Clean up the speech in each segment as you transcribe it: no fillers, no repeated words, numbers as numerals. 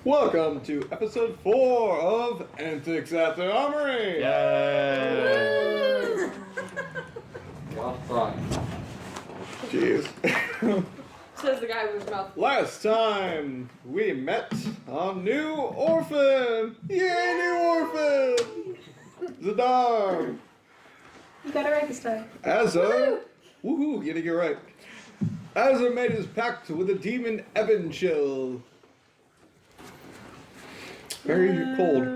Welcome to episode 4 of Antics at the Armory! Yay! Well, fun. Jeez. Says the guy with his mouth. Last time we met on New Orphan! Yay, New Orphan! Zadar! You got it right this time. Asa, woohoo, getting it right. Asa made his pact with the demon Evan Chill. Very cold.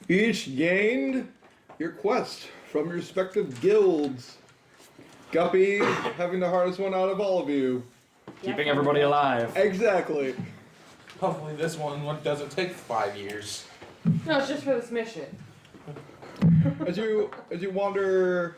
Each gained your quest from your respective guilds. Guppy having the hardest one out of all of you. Keeping everybody alive. Exactly. Hopefully this one doesn't take 5 years. No, it's just for this mission. As you wander,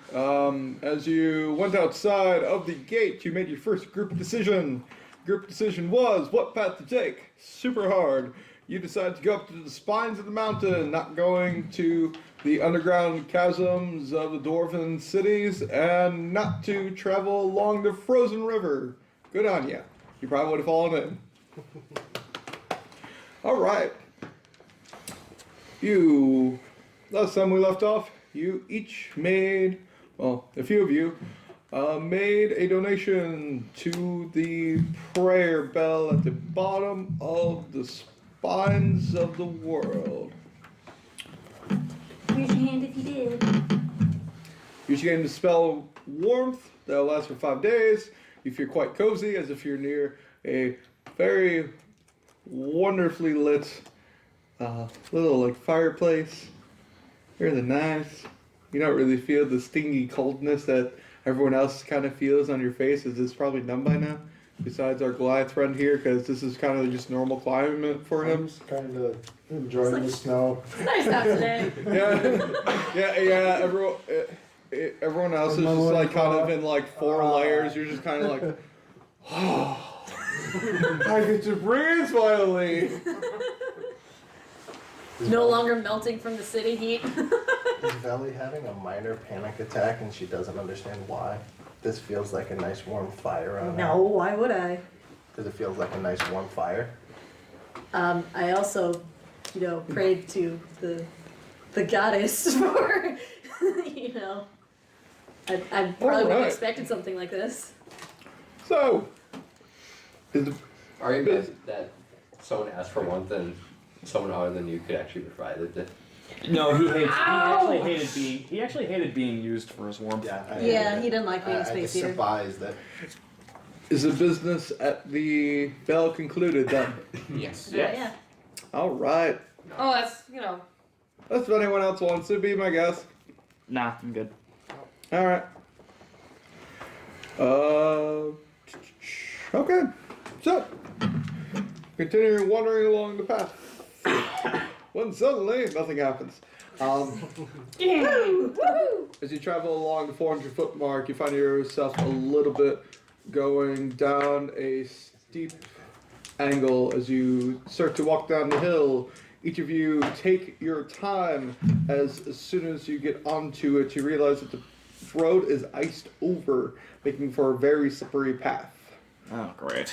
as you went outside of the gate, you made your first group decision. Group decision was what path to take. Super hard. You decided to go up to the spines of the mountain, not going to the underground chasms of the dwarven cities, and not to travel along the frozen river. Good on you. You probably would have fallen in. All right. Last time we left off, you each made, well, a few of you, made a donation to the prayer bell at the bottom of the spines of the world. Raise your hand if you did. You should gain the spell warmth that will last for 5 days. You feel quite cozy, as if you're near a very wonderfully lit little like fireplace. Really nice. You don't really feel the stingy coldness that everyone else kind of feels on your face, as it's probably numb by now. Besides our Goliath friend here, because this is kind of just normal climate for him. I'm just kind of enjoying the snow. It's nice out today. Yeah. Everyone else is just like kind of in like 4 layers. You're just kind of like, oh, I get to breathe finally. No longer melting from the city heat. Is Velly having a minor panic attack and she doesn't understand why? This feels like a nice warm fire on her. No, why would I? Because it feels like a nice warm fire. I also, prayed to the goddess for, I probably would have expected something like this. So, Are you guys that someone asked for one thing, someone other than you could actually provide it? No, he actually hated being used for his warmth. Yeah, he didn't like being I space heater. despise that. is the business at the bell concluded then? Yes. Yeah. All right. Oh, that's, That's if anyone else wants to be my guest. Nah, I'm good. All right. Okay. So, continue wandering along the path. When suddenly, nothing happens. As you travel along the 400-foot mark, you find yourself a little bit going down a steep angle as you start to walk down the hill. Each of you take your time, as soon as you get onto it, you realize that the road is iced over, making for a very slippery path. Oh, great.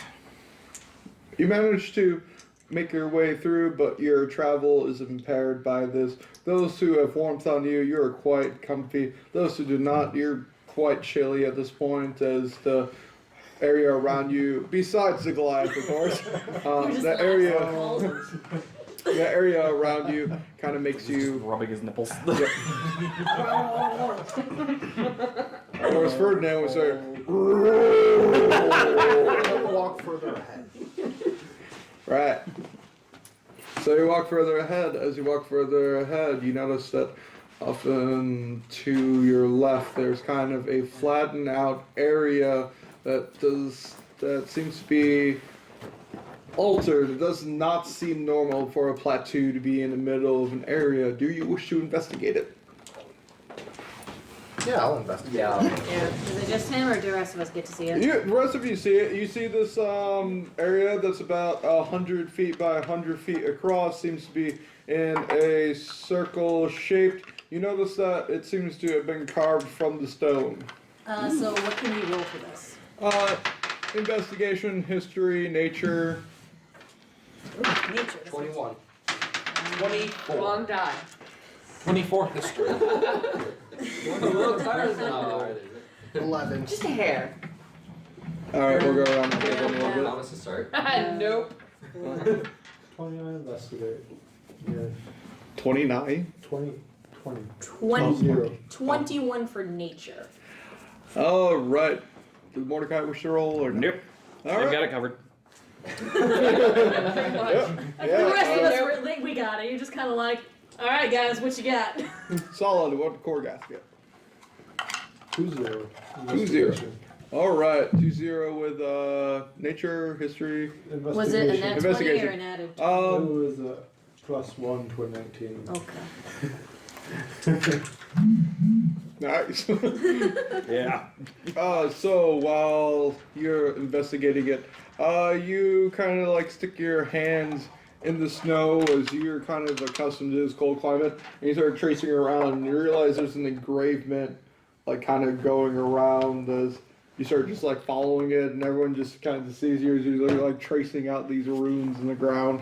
You manage to make your way through, but your travel is impaired by this. Those who have warmth on you, you are quite comfy. Those who do not, you're quite chilly at this point, as the area around you, besides the Goliath, of course, the area around you kind of makes you rubbing his nipples. Of course, Ferdinand would say, Walk further ahead. right. So you walk further ahead. As you walk further ahead, you notice that often to your left, there's kind of a flattened out area that seems to be altered. It does not seem normal for a plateau to be in the middle of an area. Do you wish to investigate it? Yeah, I'll investigate. Yeah. Is it just him, or do the rest of us get to see it? The rest of you see it. You see this area that's about 100 feet by 100 feet across. Seems to be in a circle shaped. You notice that it seems to have been carved from the stone. So what can we roll for this? Investigation, history, nature. Ooh, nature. this 21. 24. Wrong die. 24 history. Look, ours now. 11. Just a hair. Alright, we'll go around the table a How little was to start? Nope. 29 investigate. Yeah. bit. 29. 20. 20. 20, 0. 21 for nature. Alright. Does Mordecai wish to roll or no? Nope. I've Alright. got it covered. Pretty much. Yep. The rest of Yeah, us were, we got it. You're just kind of like, all right, guys, what you got? solid. What did Corgas get? 2-0. 2-0. Alright. 2-0 with nature, history. Was it a Investigation. net 20 Investigation. or an added? It was +1 to a 19. Okay. Nice. Yeah. So while you're investigating it, you kind of like stick your hands in the snow as you're kind of accustomed to this cold climate, and you start tracing around, and you realize there's an engravement like kind of going around as you start just like following it, and everyone just kind of sees you as you're like tracing out these runes in the ground.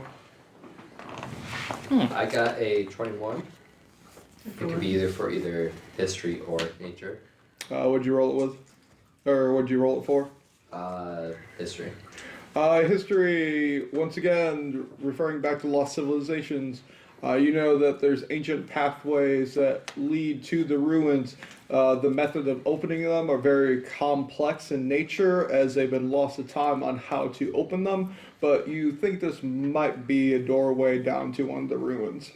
I got a 21. It could be either for either history or nature. What'd you roll it with? Or what'd you roll it for? History. History, once again, referring back to lost civilizations, you know that there's ancient pathways that lead to the ruins. The method of opening them are very complex in nature as they've been lost to time on how to open them, but you think this might be a doorway down to one of the ruins.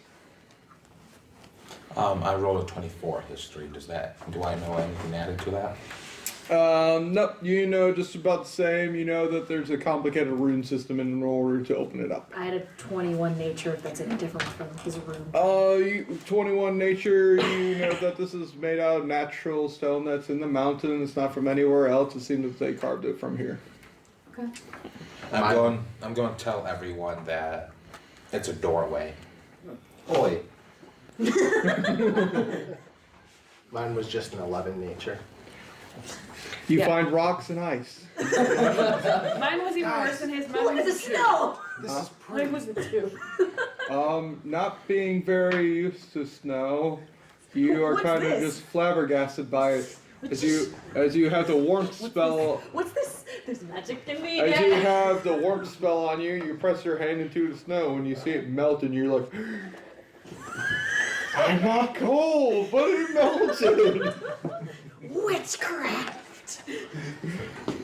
I rolled a 24 history. Do I know anything added to that? Nope, you know just about the same. You know that there's a complicated rune system in order to open it up. I had a 21 nature, if that's any different from his room. 21 nature, you know that this is made out of natural stone that's in the mountain. It's not from anywhere else. It seems that they carved it from here. Okay. I'm going to tell everyone that it's a doorway. Oi. Mine was just an 11 nature. You Yeah. find rocks and ice. Mine was even worse than his. Mine What was is a the 2. snow? This is Mine was a 2. Not being very used to snow, you are What's kind of this? just flabbergasted by it. As you have the warmth spell, What's this? There's magic in me. as you have the warmth spell on you, you press your hand into the snow and you see it melt, and you're like, I'm not cold, but it melted. Witchcraft.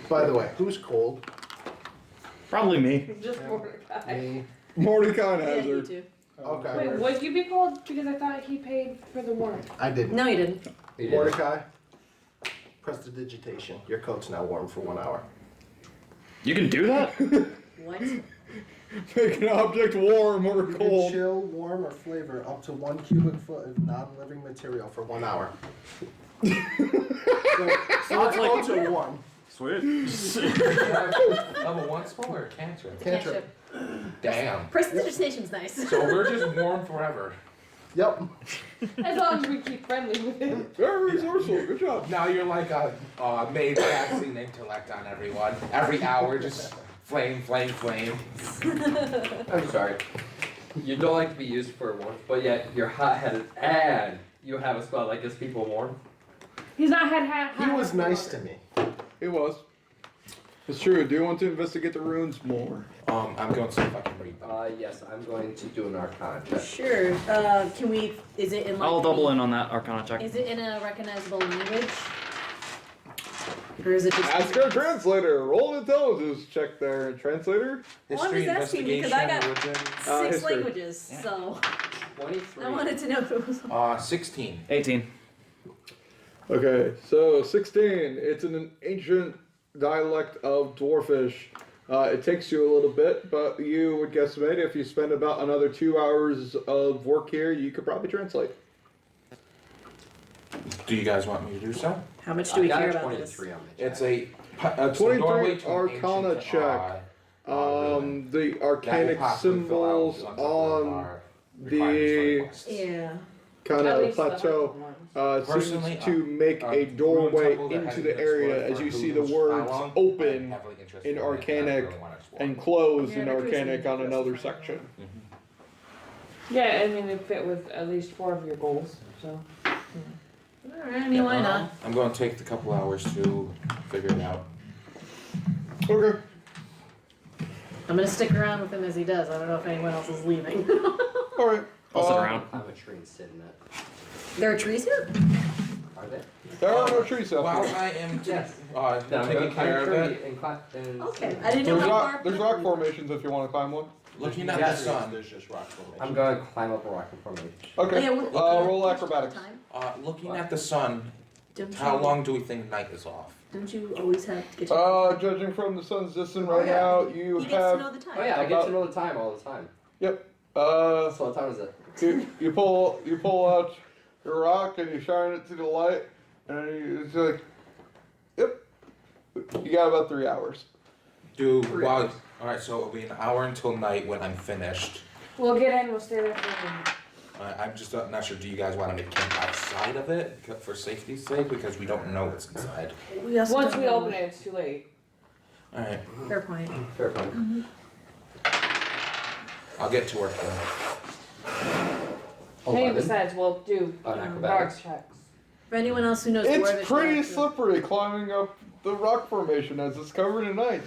By the way, who's cold? Probably me. Just Mordecai. Me. Mordecai Yeah, has you her. too. Okay. Wait, would you be cold? Because I thought he paid for the warmth. I didn't. No, you didn't. You did. Mordecai, prestidigitation. Your coat's now warm for 1 hour. You can do that? What? Make an object warm or You can cold. chill, warm, or flavor up to 1 cubic foot of non-living material for 1 hour. So So it's I like to warm. sweet. Level 1 spell or cantrip? Cantrip. Damn. Prestidigitation's nice. So we're just warm forever. Yep. As long as we keep friendly with him. Very resourceful. Good job. Now you're like a made vaccine intellect on everyone. Every hour, just flame, flame, flame. I'm sorry. You don't like to be used for warmth, but yet you're hot-headed and you have a spell that gets people warm. He's not had He was nice to me. It was. It's true. Do you want to investigate the runes more? I'm going to see if I can read them. Yes, I'm going to do an Arcana check. Sure. Can we? Is it in like? I'll double in on that Arcana check. Is it in a recognizable language? Or is it just? Ask our translator. Roll an intelligence check there, translator. Well, I'm just asking because I got religion. 6 history. languages, so 23. I wanted to know if it was. 16. 18. Okay, so 16. It's an ancient dialect of Dwarfish. It takes you a little bit, but you would guesstimate if you spend about another 2 hours of work here, you could probably translate. Do you guys want me to do so? How much do we I got care a about this? 23 on the check. It's a 23 doorway to an Arcana ancient, check. ruin. The That will arcanic possibly fill out symbols on on our requirements for the the quest. Yeah. kind At of least the plateau hard ones. Personally, seems to make a doorway into the area as you see the words open in Arcanic and close in Yeah, I'd appreciate Arcanic it. on another section. Yeah, I mean, it fit with at least 4 of your goals, so. Alright, I mean, why not? I'm going to take the couple hours to figure it out. Okay. I'm gonna stick around with him as he does. I don't know if anyone else is leaving. Alright. I'll sit around. I'm a tree and sit in it. There are trees here? Are there? There are no trees out While there. I am Yes. taking care of it, Okay, I didn't know how far. There's rock formations if you want to climb one. looking at the Yes. sun, There's just rock formation. I'm going to climb up a rock formation. Okay. Yeah, Roll acrobatics. looking at the sun, Don't how you, long do we think night is off? Don't you always have to get your Judging from the sun's distance right now, you He gets to have know the time. Oh yeah, I get About- to know the time all the time. uh So what time is it? you pull out your rock and you shine it to the light and it's like, yep. You got about 3 hours. Alright, so it'll be an hour until night when I'm finished. We'll get in, we'll stay there for a minute. I'm just not sure, do you guys want to make camp outside of it for safety's sake? Because we don't know what's inside. We also Once don't we know. open it, it's too late. Alright, Fair point. Fair point. I'll get to work then. Hey, 11. besides, we'll do On guard acrobatics. checks. For anyone else who knows Dwarvish, It's pretty like to- slippery climbing up the rock formation as it's covered in ice.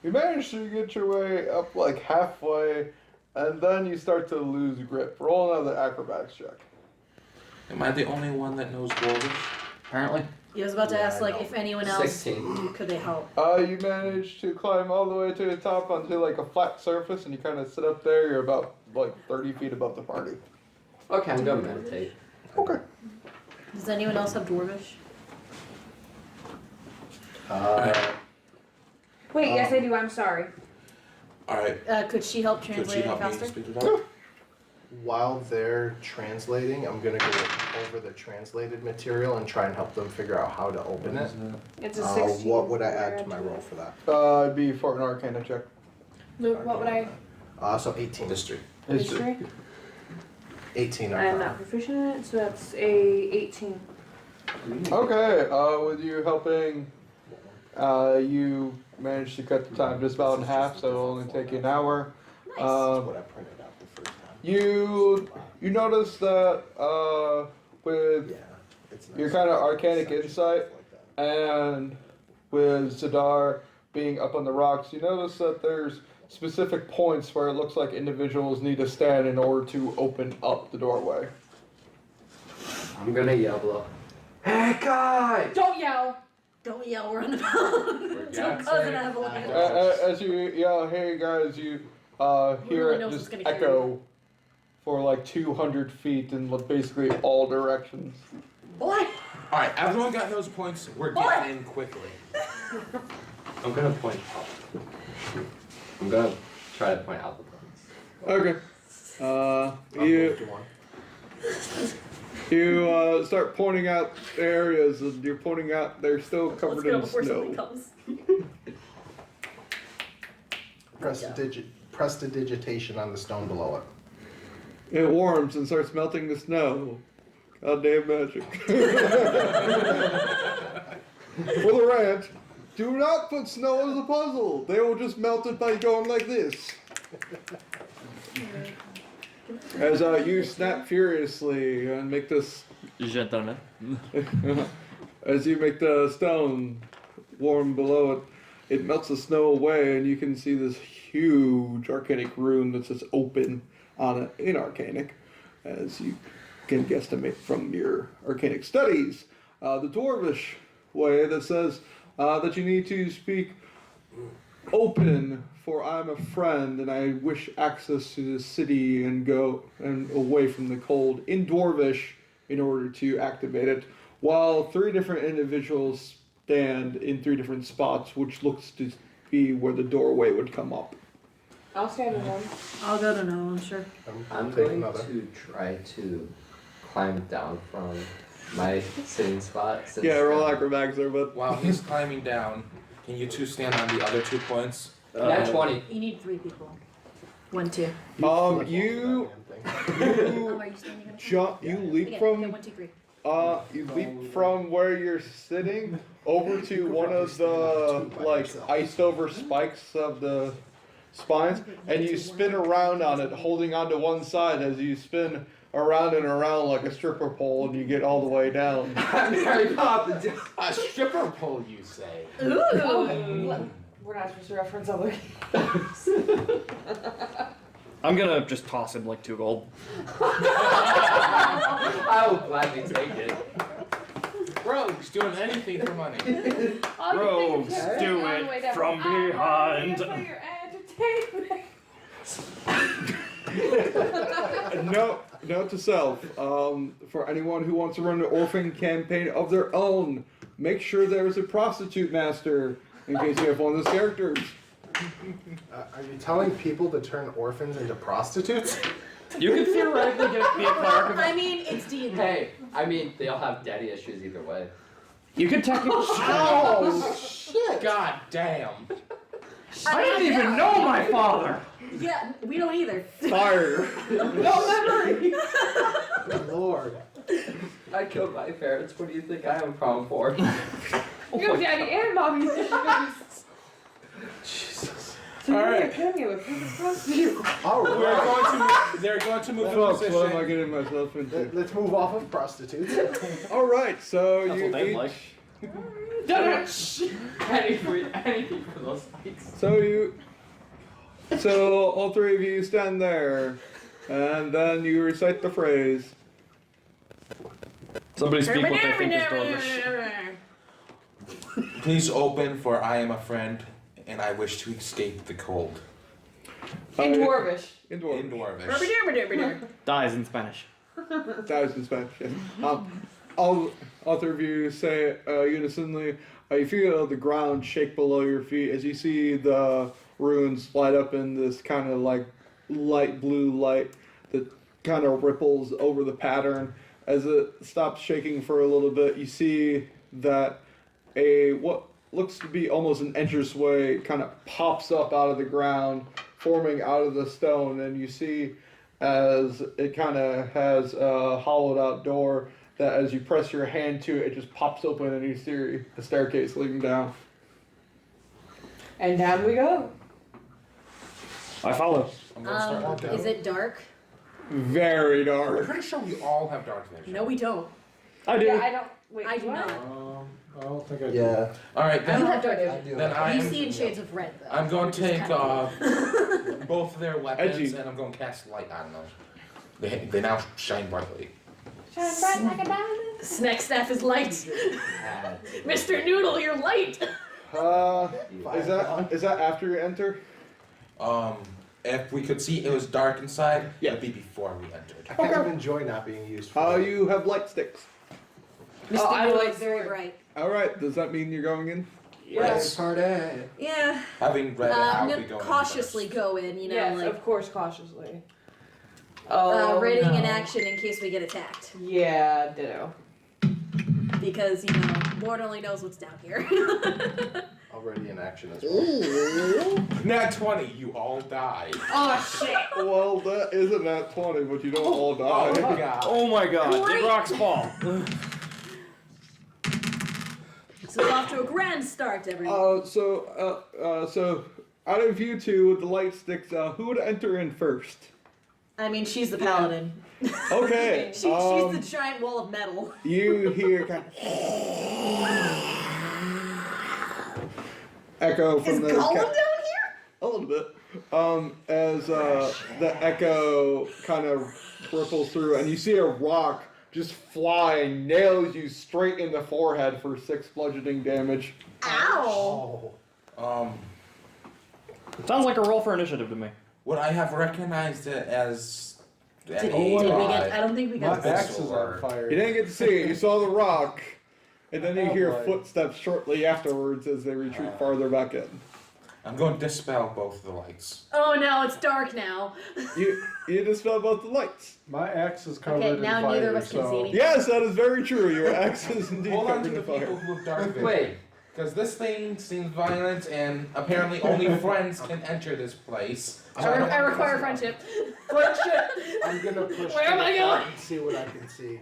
You manage to get your way up like halfway, and then you start to lose grip. Roll another acrobatics check. Am I the only one that knows Dwarvish? Apparently. I was about to Yeah, ask, I like, know. if anyone else 16. could they help. You manage to climb all the way to the top onto like a flat surface, and you kind of sit up there. You're about like 30 feet above the party. Okay, I'm gonna meditate. Okay. Does anyone else have Dwarvish? Wait, yes I do, I'm sorry. Alright, Could she help could translate she any help me faster? speed it up? While they're translating, I'm gonna go over the translated material and try and help them figure out how to open it. It's a 16. What would I add to my roll for that? It'd be for an Arcana check. Luke, what would I? So 18. History. History? 18 I am Arcana. not proficient in it, so that's a 18. Okay. With you helping, you managed to cut the time just about in half, so it'll only take you an hour. That's what I printed out the first time. You notice that with Yeah, it's nice. your kind of arcanic Section, insight stuff like that. and with Zadar being up on the rocks, you notice that there's specific points where it looks like individuals need to stand in order to open up the doorway. I'm gonna yell below. Hey guys! Don't yell! Don't yell, we're on the phone. We're Don't Jackson. cause an avalanche. As you yell, hey guys, you hear really it knows just what's gonna echo for like 200 feet in basically all directions. Boy! Alright, everyone got those points. We're getting in quickly. I'm gonna point out. I'm gonna try to point out the points. Okay. I'll You move to one. you start pointing out areas, and you're pointing out they're still Let's covered go in before something snow. comes. Prestidigitation on the stone below it. It warms and starts melting the snow. Goddamn magic. For the rant, do not put snow as a puzzle. They will just melt it by going like this. As you snap furiously and make this, Gentlemen. as you make the stone warm below it, it melts the snow away, and you can see this huge arcanic rune that's just open on it in arcanic, as you can guesstimate from your arcanic studies. The dwarvish way that says that you need to speak open, for I'm a friend and I wish access to the city and go and away from the cold in dwarvish in order to activate it, while 3 different individuals stand in 3 different spots, which looks to be where the doorway would come up. I'll stand with them. I'll go to no, I'm sure. I'm Take going another. to try to climb down from my sitting spot. Since Yeah, roll acrobatics there, but While he's climbing down, can you two stand on the other 2 points? Nat 20. You need 3 people. 1, 2. you standing. Are you standing up? Jump. You leap Okay, from. 1, 2, 3. You leap from where you're sitting over to one of the like iced over spikes of the spines, and you spin around on it, holding onto one side as you spin around and around like a stripper pole, and you get all the way down. Mary Poppins. A stripper pole, you say? Ooh. Oh, we're not supposed to reference other games. I'm gonna just toss him like 2 gold. I will gladly take it. Rogues doing anything for money. Rogues do it from behind. For your entertainment. Note to self, for anyone who wants to run an orphan campaign of their own, make sure there's a prostitute master in case you have one of those characters. Are you telling people to turn orphans into prostitutes? You could theoretically be a cleric of I mean, it's D&D. Hey, I mean, they'll have daddy issues either way. You could technically. Oh, shit! God damn. I didn't even know my father! Yeah, we don't either. Fire. No memory! Lord. I killed my parents. What do you think I have a problem for? Your daddy and mommy issues. Jesus. So you Alright. can't kill me with a prostitute. They're going to move Folks, the what am I position. getting myself into? Let's move off of prostitutes. Alright, so That's you what they each, like. Anything for those fights. so all 3 of you stand there, and then you recite the phrase. Somebody speak what they think is dwarvish. Please open, for I am a friend, and I wish to escape the cold. In Dwarvish. In In Dwarvish. Dwarvish. Dies in Spanish. That was in Spanish, yes. All 3 of you say unison, you feel the ground shake below your feet as you see the runes light up in this kind of like light blue light that kind of ripples over the pattern. As it stops shaking for a little bit, you see that what looks to be almost an entranceway kind of pops up out of the ground, forming out of the stone, and you see as it kind of has a hollowed out door that as you press your hand to it, it just pops open and you see a staircase leading down. And down we go. I follow. I'm going to start with down. Is it dark? Very I'm dark. pretty sure we all have dark vision. No, we don't. I do. Yeah, I don't. Wait, I do what? not. I don't think I do. Yeah. Alright, You then, have dark I vision. do. then I You am, see in shades of red, though. I'm going to which is take kinda both of their weapons Edgy. and I'm going to cast light on them. They now shine brightly. Shine bright like a diamond. Snack staff is light. Mr. Noodle, you're light. Is that after you enter? If we could see it was dark inside, Yeah. it'd be before we entered. I kind of enjoy not being used for that. You have light sticks. Mr. I Noodle like is very sword. bright. Alright, does that mean you're going in? Yes. Party. Yeah. Having read it, I'm I'll be gonna going in cautiously first. go in, you know, Yes, like of course, cautiously. Oh, readying no. an action in case we get attacked. Yeah, ditto. Because, you know, Lord only knows what's down here. Already in action as well. Nat 20, you all die. Oh shit! Well, that isn't at 20, but you don't all Oh die. my god. Oh my god, Great. did rocks fall? So we're off to a grand start, everyone. So out of you two with the light sticks, who would enter in first? I mean, she's the paladin. Okay. She's the giant wall of metal. You hear kind of echo from Is the Gollum down here? a little bit. As the echo kind of ripples through, and you see a rock just fly and nails you straight in the forehead for 6 bludgeoning damage. Ow! Oh. Sounds like a roll for initiative to me. Would I have recognized it as Did, an did we AI? get? I don't think we My got. axe is on fire. You didn't get to see it. You saw the rock, and then you hear Oh, boy. footsteps shortly afterwards as they retreat farther back in. I'm going to dispel both of the lights. Oh no, it's dark now. You dispel both the lights. My axe is covered Okay, in now fire, neither of us can so- see anything. Yes, that is very true. Your axe is indeed Hold on covered to in the people fire. who have dark vision. Wait, Because this thing seems violent, and apparently only friends can enter this place. So I, don't I wanna require mess friendship. Friendship! I'm gonna push Where am to I the going? front and see what I can see.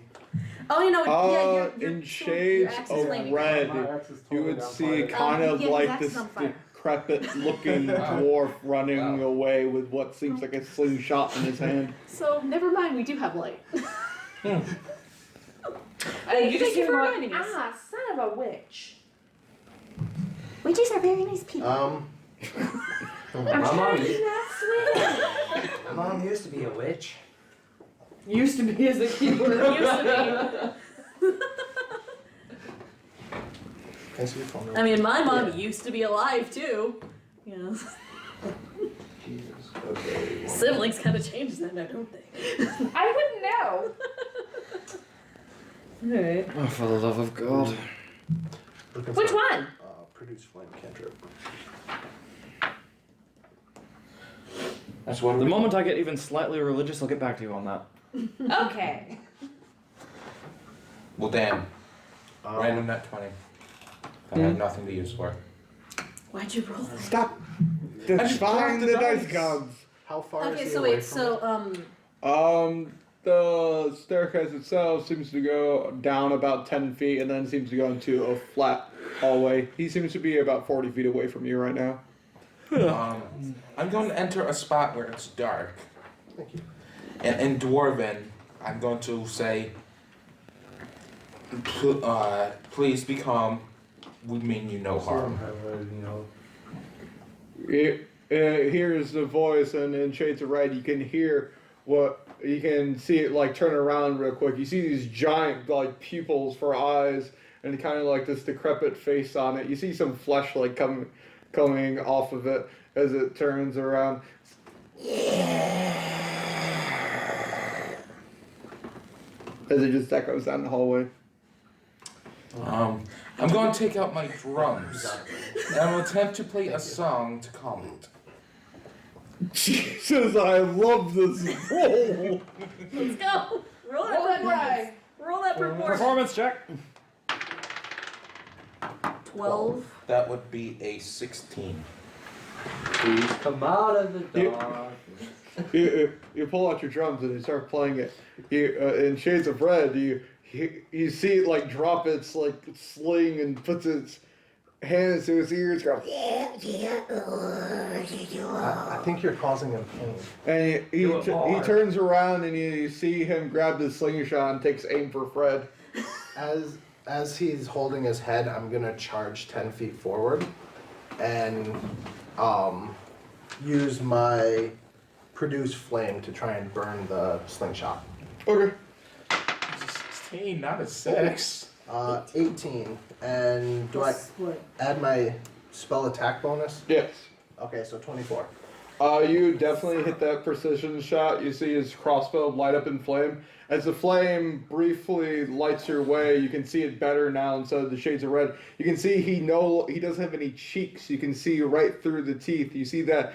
Oh, you know, yeah, you're In your shades axe is of flaming. red, My axe is you totally would on see fire. kind of yeah, his like axe this is on fire. decrepit looking Wow. dwarf running Wow. away with what seems like a slingshot in his hand. So never mind, we do have light. You Thank just you hear for going, reminding us. son of a witch. Witches are very nice people. I'm My trying mom, to not swear. my mom used to be a witch. Used to be as a keyword. Used to Can I see your phone? I mean, my mom used to be alive too. You know, Jesus. Okay. siblings kind of change that, now, don't they? I wouldn't know. Alright. Oh, for the love of God. Looking Which for, one? Produce flame cantrip. That's what The moment I get even slightly religious, I'll get back to you on that. Okay. Well, damn. Um, Random net 20. I had nothing to use for. Why'd you roll that? Stop just defying dropped the the dice dice. gods. How far is Okay, he so away wait, from so The staircase itself seems to go down about 10 feet and then seems to go into a flat hallway. He seems to be about 40 feet away from you right now. I'm going to enter a spot where it's dark. Thank you. And in Dwarven, I'm going to say, please be calm. We mean you no harm. Here's the voice, and in shades of red, you can hear what you can see it like turn around real quick. You see these giant like pupils for eyes, and kind of like this decrepit face on it. You see some flesh like coming off of it as it turns around. As it just echoes down the hallway. I'm going to take out my drums, and I'm going to attempt to play a song to calm it. Jesus, I love this roll. let's go. Roll that Roll that performance. die. Roll that performance. Performance check. 12. That would be a 16. Please come out of the dark. You pull out your drums and you start playing it. In shades of red, you see it like drop its like sling and puts its hands to his ears, go, I think you're causing him pain. and he turns around and you see him grab his slingshot and takes aim for Fred. As he's holding his head, I'm gonna charge 10 feet forward, and use my produce flame to try and burn the slingshot. Okay. It's a 16, not a 6. 18, and do I What? add my spell attack bonus? Yes. Okay, so 24. You definitely hit that precision shot. You see his crossbow light up in flame. As the flame briefly lights your way, you can see it better now instead of the shades of red. You can see he doesn't have any cheeks. You can see right through the teeth. You see that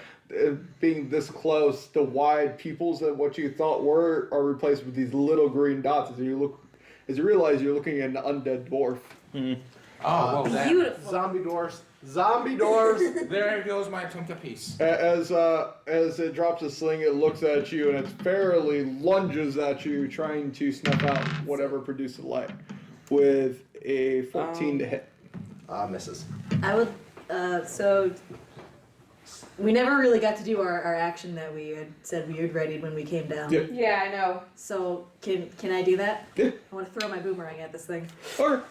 being this close, the wide pupils that what you thought are replaced with these little green dots. As you realize you're looking at an undead dwarf. Oh, well, that. Beautiful. Zombie doors. Zombie doors. There goes my attempt at peace. As it drops a sling, it looks at you and it fairly lunges at you, trying to snuff out whatever produced the light. With a 14 to hit. Misses. I would, so we never really got to do our action that we had said we had readied when we came down. Yep. Yeah, I know. So can I do that? Yeah. I want to throw my boomerang at this thing. Or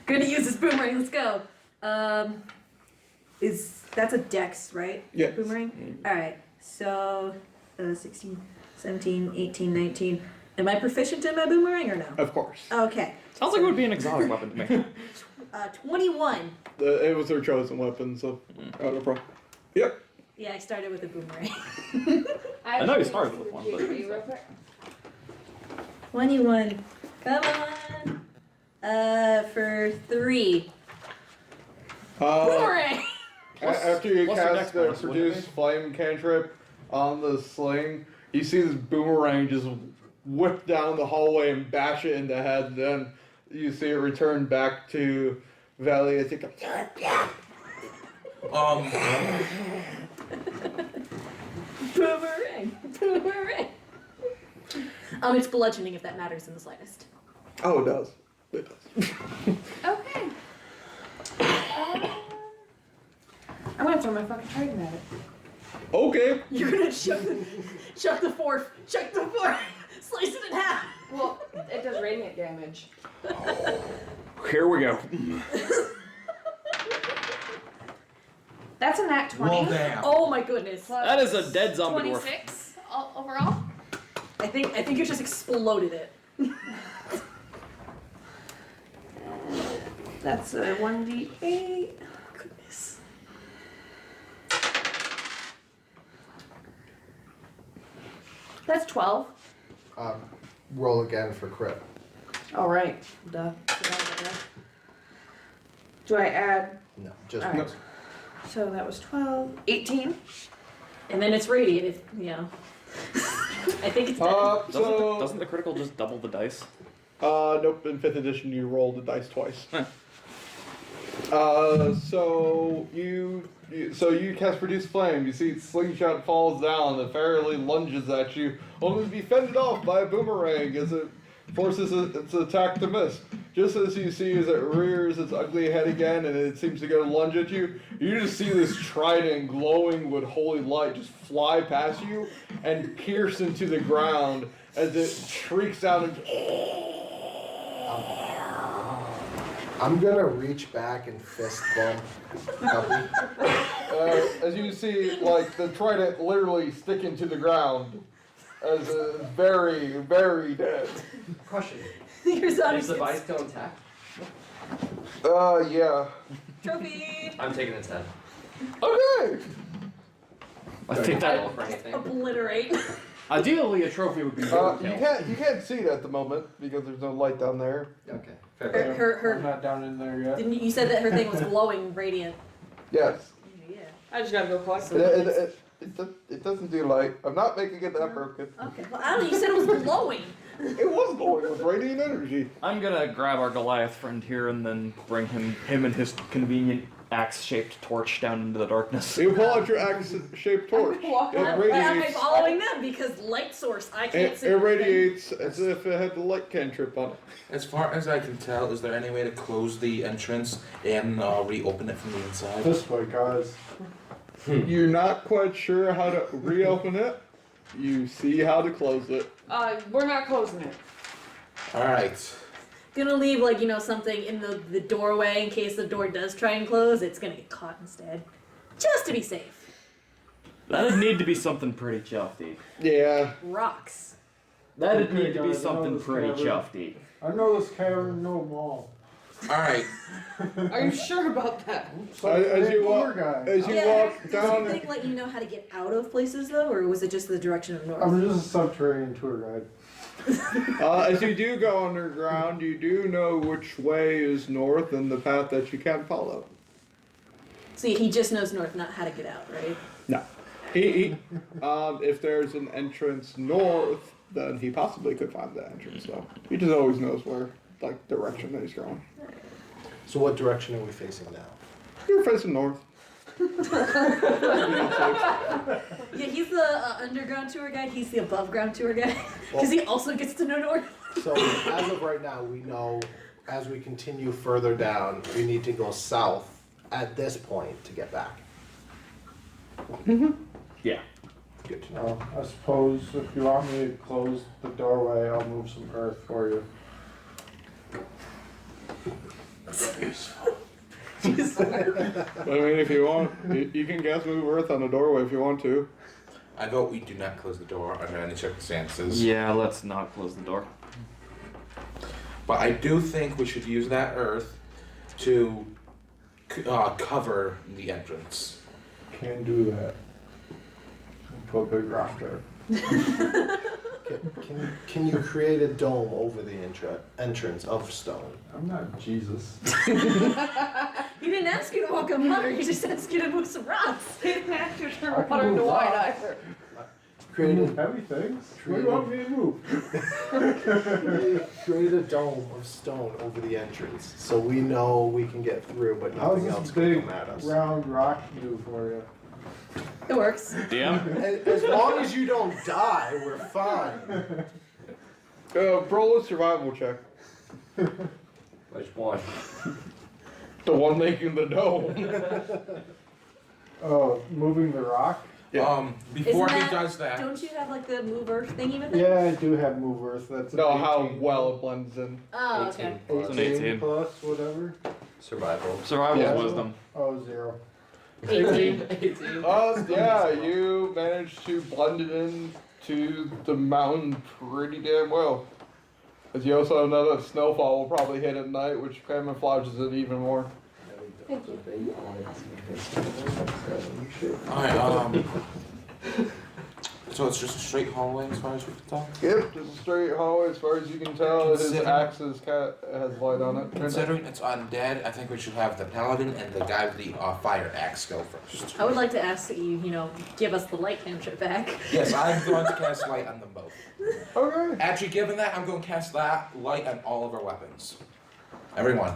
Gonna use this boomerang. Let's go. That's a dex, right? Yeah. Boomerang. All right. So 16, 17, 18, 19. Am I proficient in my boomerang or no? of course. Okay. Sounds like it would be an exotic weapon to me. 21. It was their chosen weapon, so no problem. Yep. Yeah, I started with a boomerang. I know you started with one, but- Real quick. 21. Come on. For 3. Boomerang! After you plus your dex cast the bonus, wouldn't it produce flame cantrip on the sling, you see this boomerang just whip down the hallway and bash it in the head. Then you see it return back to valley as it goes. Boomerang. Boomerang. It's bludgeoning if that matters in the slightest. Oh, it does. It does. Okay. I'm gonna throw my fucking trident at it. Okay. You're gonna chuck the fork, slice it in half. Well, it does radiant damage. Here we go. That's a nat 20. Well, damn. Oh my goodness. That is a dead zombie dwarf. 26 overall. I think you just exploded it. That's a 1d8. Goodness. That's 12. Roll again for crit. All right. Duh. Do I add? No, just All right. So that was 12. 18. And then it's radiant, I think it's dead. Doesn't the critical just double the dice? Nope. In 5th edition, you roll the dice twice. So you cast Produce Flame. You see Slingshot falls down. The fairy lunges at you, only to be fended off by a boomerang as it forces its attack to miss. Just as you see as it rears its ugly head again and it seems to go to lunge at you, you just see this trident glowing with holy light just fly past you and pierce into the ground as it shrieks out and I'm gonna reach back and fist bump Guppy. as you see, like, the trident literally stick into the ground as it's very, very dead. Question. Your son Is the device still intact? Yeah. Trophy. I'm taking its head. Okay. I think Do I that roll for anything? Obliterate. ideally a trophy would be You overkill. can't see it at the moment because there's no light down there. Okay. Fair. Her, I'm not down in there yet. didn't you said that her thing was glowing radiant. Yes. Yeah. I just gotta go collect It doesn't do light. I'm not making it that broken. Okay. Well, I don't know, you said it was glowing. It was glowing with radiant energy. I'm gonna grab our Goliath friend here and then bring him and his convenient axe-shaped torch down into the darkness. You pull out your axe-shaped torch. Walk It around. Why am I radiates. following them? Because light source, I can't It see. radiates as if it had the light cantrip on it. As far as I can tell, is there any way to close the entrance and reopen it from the inside? This way, guys. You're not quite sure how to reopen it. You see how to close it. We're not closing it. Alright. Gonna leave something in the doorway in case the door does try and close. It's gonna get caught instead, just to be safe. That'd need to be something pretty chuffy. Yeah. Rocks. That'd Okay, need to be guys, I know something this pretty cavern. chuffy. I know this cavern, know them all. Alright. Are you sure about that? As you walk, guy. as you Yeah. walk Does down. something let you know how to get out of places though, or was it just the direction of north? I'm just a subterranean tour guide. As you do go underground, you do know which way is north and the path that you can't follow. See, he just knows north, not how to get out, right? No. If there's an entrance north, then he possibly could find the entrance, though. He just always knows where, direction that he's going. So what direction are we facing now? You're facing north. Yeah, he's the underground tour guide. He's the above ground tour guide because he also gets to know north. So as of right now, we know as we continue further down, we need to go south at this point to get back. Yeah. Good to know. I suppose if you want me to close the doorway, I'll move some earth for you. I mean, if you want, you can cast Move Earth on the doorway if you want to. I vote we do not close the door under any circumstances. Yeah, let's not close the door. But I do think we should use that earth to cover the entrance. Can do that. Put a big rock there. Can you create a dome over the entrance of stone? I'm not Jesus. He didn't ask you to walk on water. He just asked you to move some rocks. He didn't ask you to turn I can water move into wine rocks. either. Created Heavy things. What do you want me to move? created a dome of stone over the entrance, so we know we can get through, but How's nothing else this can big come at us. round rock do for you? It works. DM? As long as you don't die, we're fine. Roll a survival check. Which one? The one making the dome. Oh, moving the rock? Yeah. Before Isn't he does that, Don't you have like the move earth thingy with it? Yeah, I do have move earth. That's an No, how 18. well it blends in. Oh, okay. 18 It's an 18 18. plus whatever. survival. Survival Yeah. wisdom. Oh, 0. 18. 18. Yeah, you managed to blend it in to the mountain pretty damn well. As you also know that snowfall will probably hit at night, which camouflages it even more. alright, so it's just a straight hallway as far as we can tell? Yep, just a straight hallway as far as you can tell. His axe has light on it. Considering it's undead, I think we should have the paladin and the guy with the fire axe go first. I would like to ask that you give us the light cantrip back. Yes, I'm going to cast light on them both. Okay. Actually, given that, I'm going to cast that light on all of our weapons. Everyone.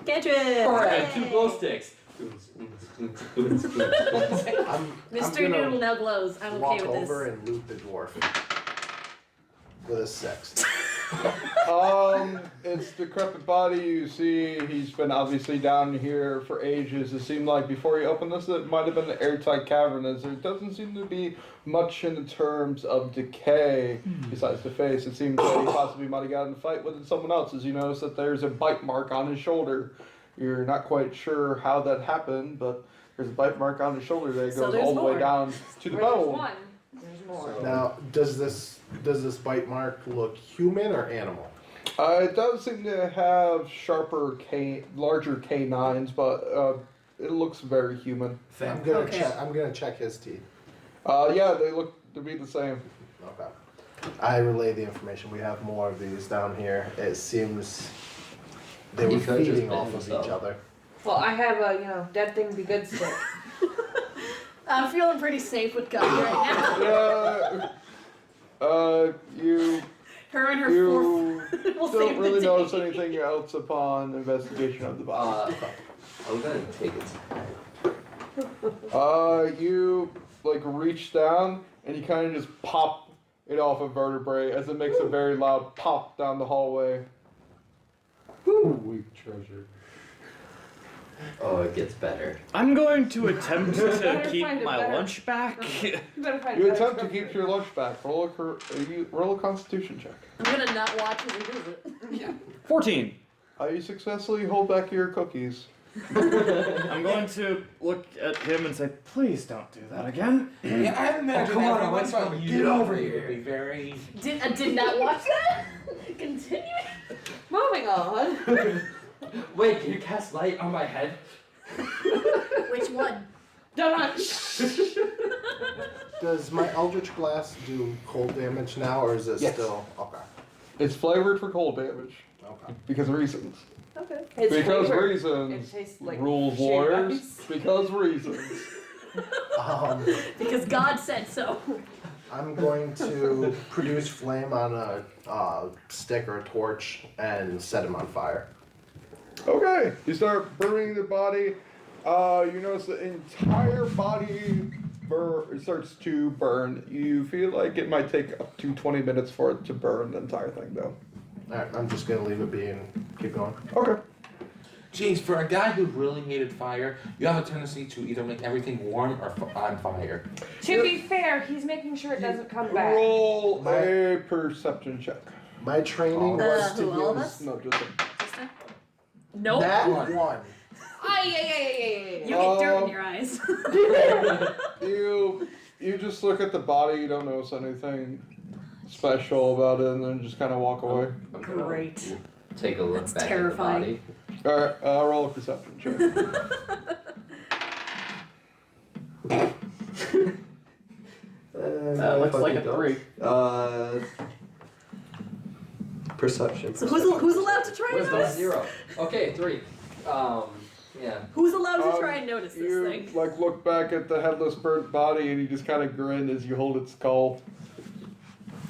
Cantrip! Alright, 2 Yay! glow sticks. I'm Mr. gonna Noodle now glows. I'm walk okay with over this. and loot the dwarf with a 6. It's decrepit body. You see, he's been obviously down here for ages. It seemed like before you opened this, it might have been an airtight cavern, as there doesn't seem to be much in terms of decay besides the face. It seems that he possibly might have gotten in a fight with someone else, as you notice that there's a bite mark on his shoulder. You're not quite sure how that happened, but there's a bite mark on his shoulder that So goes there's all the way more. down to the Where there's bone. one, there's more. Now, does this bite mark look human or animal? It does seem to have larger canines, but it looks very human. I'm gonna Okay. I'm gonna check his teeth. Yeah, they look to be the same. Okay. I relay the information. We have more of these down here. It seems they were You could've just feeding bitten off of yourself. each other. Well, I have a, dead thing be good stick. I'm feeling pretty safe with Cubby right now. You Her and her you will don't save really the notice day. anything else upon investigation of the body. I'm gonna take it. You reach down and you kind of just pop it off a vertebrae as it makes a very loud pop down the hallway. Weak treasure. Oh, it gets better. I'm going to attempt to Better keep find a my better- lunch back. You better find You a better attempt to script. keep your lunch back. Roll a Constitution check. I'm gonna not watch as he does it. 14. You successfully hold back your cookies. I'm going to look at him and say, please don't do that again. Yeah, I imagine come on, everyone what's wrong from with get you? over here would be very. Did not watch that? Continuing. Moving on. Wait, can you cast light on my head? Which one? Don't. Does my Eldritch Blast do cold damage now, or is it Yes. still okay? It's flavored for cold damage Okay. because of reasons. Okay. It's Because flavored. reasons. It tastes like Rules shaved lawyers. ice. Because reasons. Because God said so. I'm going to produce flame on a stick or a torch and set him on fire. Okay, you start burning the body. You notice the entire body starts to burn. You feel like it might take up to 20 minutes for it to burn the entire thing, though. Alright, I'm just gonna leave it be and keep going. Okay. Jeez, for a guy who really hated fire, you have a tendency to either make everything warm or on fire. To be fair, he's making sure it doesn't come back. Roll a perception check. My training was to who, all of use us? No, just Nope. that One. one. You get dirt in your eyes. you just look at the body. You don't notice anything special about it, and then just kind of walk away. I'm gonna Great. take a look That's back terrifying. at the All right, roll a perception check. body. Looks like a 3. Perception. So who's allowed to try Wisdom this? 0. Okay, 3. Yeah. Who's allowed to try and notice this You thing? like look back at the headless burnt body and you just kind of grin as you hold its skull.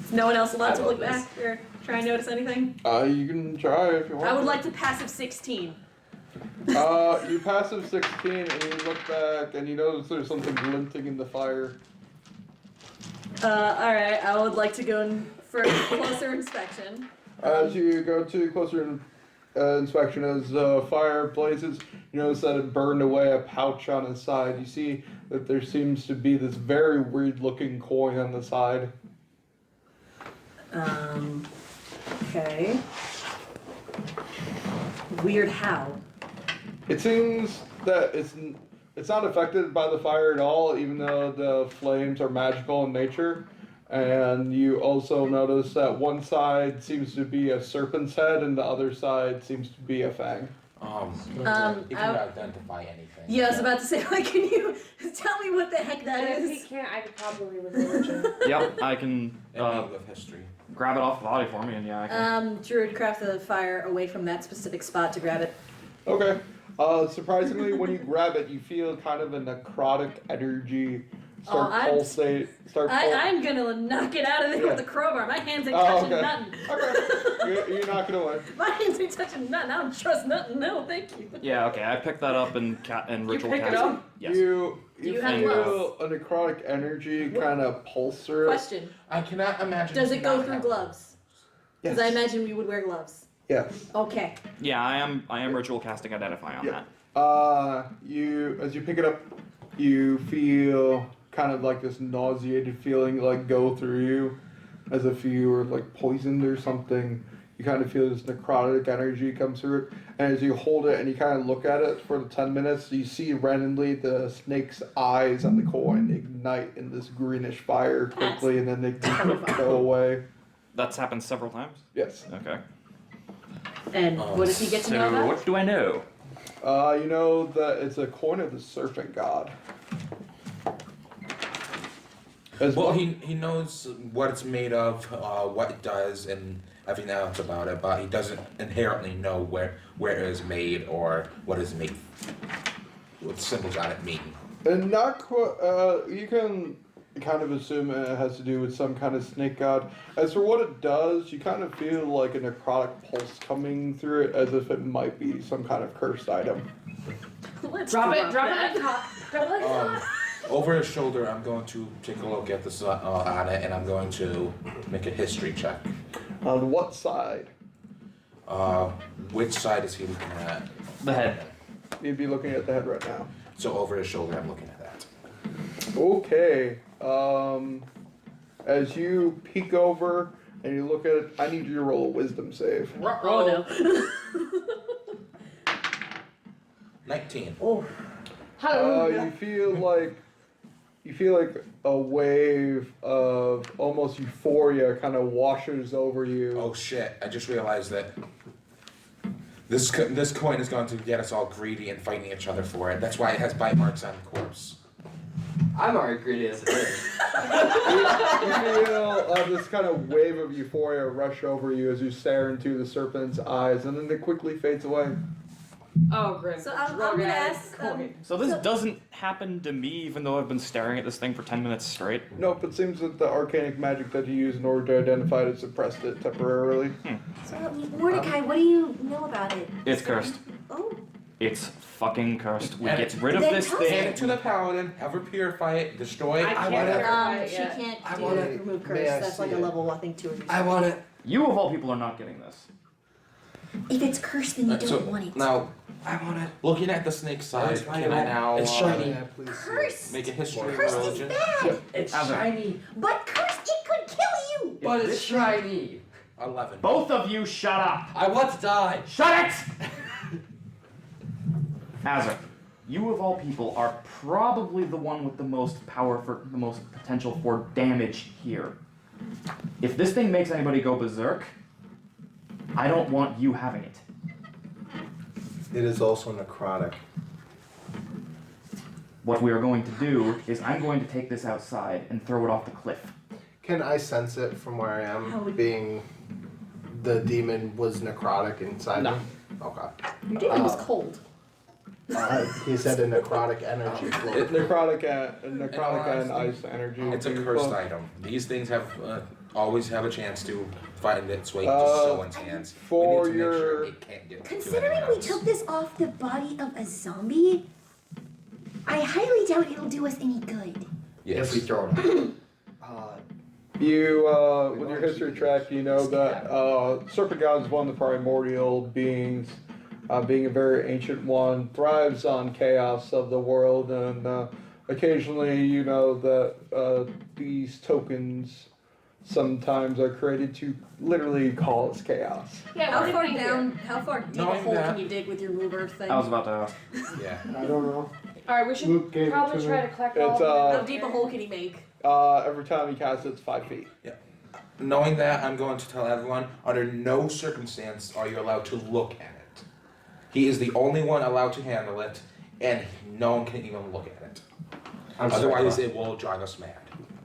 Is no one else allowed I to love look this. back or try and notice anything? You can try if you want. I would like to passive 16. You passive 16 and you look back and you notice there's something glinting in the fire. Alright, I would like to go in for a closer inspection. As you go to closer inspection, as fire blazes, you notice that it burned away a pouch on its side. You see that there seems to be this very weird looking coin on the side. Okay. Weird how? It seems that it's not affected by the fire at all, even though the flames are magical in nature. And you also notice that one side seems to be a serpent's head and the other side seems to be a fang. If you I- identify anything. Yeah, I was about to say, like, can you tell me what the heck that And if he is? can't, I could probably with religion. Yep, I can Anything with history. grab it off the body for me, and yeah, I can. Druid craft the fire away from that specific spot to grab it. Okay. Surprisingly, when you grab it, you feel kind of a necrotic energy start pulsate. I'm gonna knock it out of there with a crowbar. My hands ain't Oh, touching okay. nothing. Okay. You knock it away. My hands ain't touching nothing. I don't trust nothing. No, thank you. Yeah, okay, I picked that up and ritual pick it cast. up? Yes. You Do you have feel a necrotic energy kind of pulse through it. Question: I cannot imagine. does it go not through having- gloves? Yes. Because I imagine we would wear gloves. Yes. Okay. Yeah, I am ritual casting identify on Yeah. that. As you pick it up, you feel kind of like this nauseated feeling like go through you, as if you were like poisoned or something. You kind of feel this necrotic energy come through it, and as you hold it and you kind of look at it for the 10 minutes, you see randomly the snake's eyes on the coin ignite in this greenish fire quickly, and then they go away. That's happened several times. Yes. Okay. And what does he get to so know about? what do I know? You know that it's a coin of the serpent god. As Well, he knows what it's made of, what it does, and everything else about it, but he doesn't inherently know where it is made or what is made, what the symbols on it mean. And not quite, you can kind of assume it has to do with some kind of snake god. As for what it does, you kind of feel like a necrotic pulse coming through it as if it might be some kind of cursed item. Let's Drop it that. like it's hot. Drop it like it's hot. Over his shoulder, I'm going to take a look at this on it, and I'm going to make a history check. On what side? Which side is he looking at? The head. You'd be looking at the head right now. So over his shoulder, I'm looking at that. Okay. As you peek over and you look at it, I need you to roll a wisdom save. Oh no. 19. Oh. You feel like a wave of almost euphoria kind of washes over you. Oh shit! I just realized that this coin is going to get us all greedy and fighting each other for it. That's why it has bite marks on the corpse. I'm already greedy as it is. You feel this kind of wave of euphoria rush over you as you stare into the serpent's eyes, and then it quickly fades away. Oh, great. So I'm gonna ask. So this doesn't happen to me, even though I've been staring at this thing for 10 minutes straight. Nope, it seems that the arcanic magic that you use in order to identify it suppressed it temporarily. So, Mordecai, what do you know about it? It's cursed. Oh, It's fucking cursed. We And get rid of then this tell Hand thing. it to the paladin, have her purify it, destroy it. I can't whatever. purify it She yet. can't I do want the it. remove May curse. I That's like see a it? level, I think, 2 or 3. I want it. You of all people are not getting this. if it's cursed, then you So don't want it. now, I want it. looking at the snake side, It's fine, can I now it's shiny. Yeah, please. Cursed! make a history of Cursed is religion? bad! It's As a- shiny, But cursed, it could kill you! but it's shiny. 11. Both of you shut up! I want to die. Shut it! Azar, you of all people are probably the one with the most power for the most potential for damage here. If this thing makes anybody go berserk, I don't want you having it. It is also necrotic. What we are going to do is I'm going to take this outside and throw it off the cliff. Can I sense it from where I am, How would- being the demon was necrotic inside No. me? Okay. Your demon was cold. He said a necrotic energy flow. necrotic and ice energy. It's a would be cursed fun. item. These things have always have a chance to find its way to someone's hands. for we need to make sure your- it can't get to Considering anyone we else. took this off the body of a zombie, I highly doubt it'll do us any good. Yes. If we throw it out. You, with your history track, you know that Serpent God is one of the primordial beings, being a very ancient one, thrives on chaos of the world, and occasionally you know that these tokens sometimes are created to literally cause chaos. Yeah, How what far did we down? How far deep a Knowing hole that- can you dig with your move earth thing? I was about to ask. Yeah. I don't know. Alright, we should Luke gave it probably to try me. to collect It's, all of How deep a hole can he make? Every time he casts it, it's 5 feet. Knowing that, I'm going to tell everyone, under no circumstance are you allowed to look at it. He is the only one allowed to handle it, and no one can even look at it. Otherwise, it will drive us mad.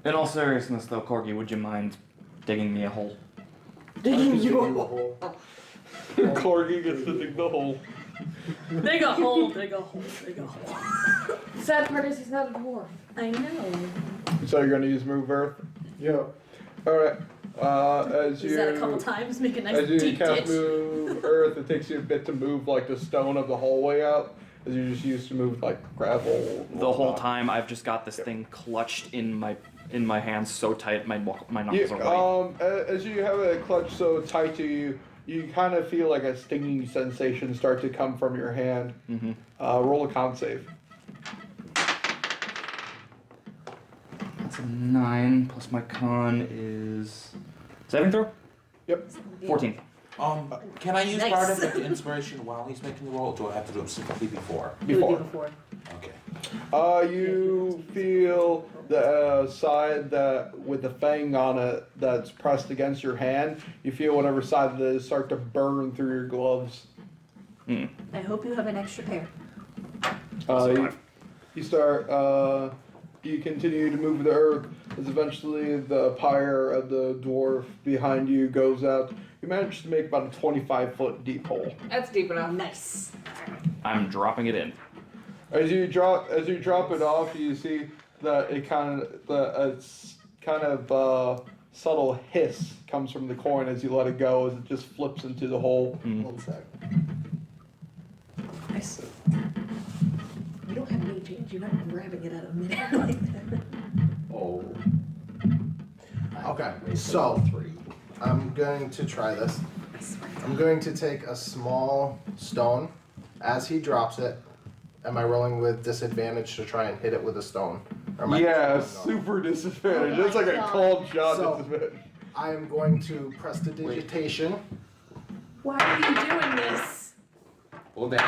In all seriousness, though, Corgi, would you mind digging me a hole? Digging you a You hole. hole. Corgi gets to dig the hole. Dig a hole, dig a hole, dig a hole. The sad part is he's not a dwarf. I know. So you're gonna use move earth. Yeah. All right. As Use you that a couple times, make a nice as you deep cast ditch. move earth, it takes you a bit to move like the stone of the hallway out, as you just used to move like gravel. and The whole whatnot. time I've just got this thing clutched in my hands so tight my You, knuckles are white. as you have it clutched so tight to you, you kind of feel like a stinging sensation start to come from your hand. Mm-hmm. Roll a con save. That's a 9 plus my con is saving throw. Yep. 14. Can I use Nice. part of the inspiration while he's making the roll, or do I have to do it specifically before? It would be Before. before. Okay. You feel the side that with the fang on it that's pressed against your hand. You feel whatever side it is start to burn through your gloves. I hope you have an extra pair. You start. You continue to move the earth as eventually the pyre of the dwarf behind you goes out. You manage to make about a 25-foot deep hole. That's deep enough. Nice. I'm dropping it in. As you drop it off, you see that it kind of subtle hiss comes from the coin as you let it go, as it just flips into the hole. One sec. Nice. You don't have any change. You're not grabbing it out of midair like that. Oh. Okay, so I'm going to try this. I'm going to take a small stone. As he drops it, am I rolling with disadvantage to try and hit it with a stone? Or am I Yeah, no. super disadvantage. Oh It's like my a God. cold shot So- disadvantage. I am going to press the digitation. Why are you doing this? Well, then.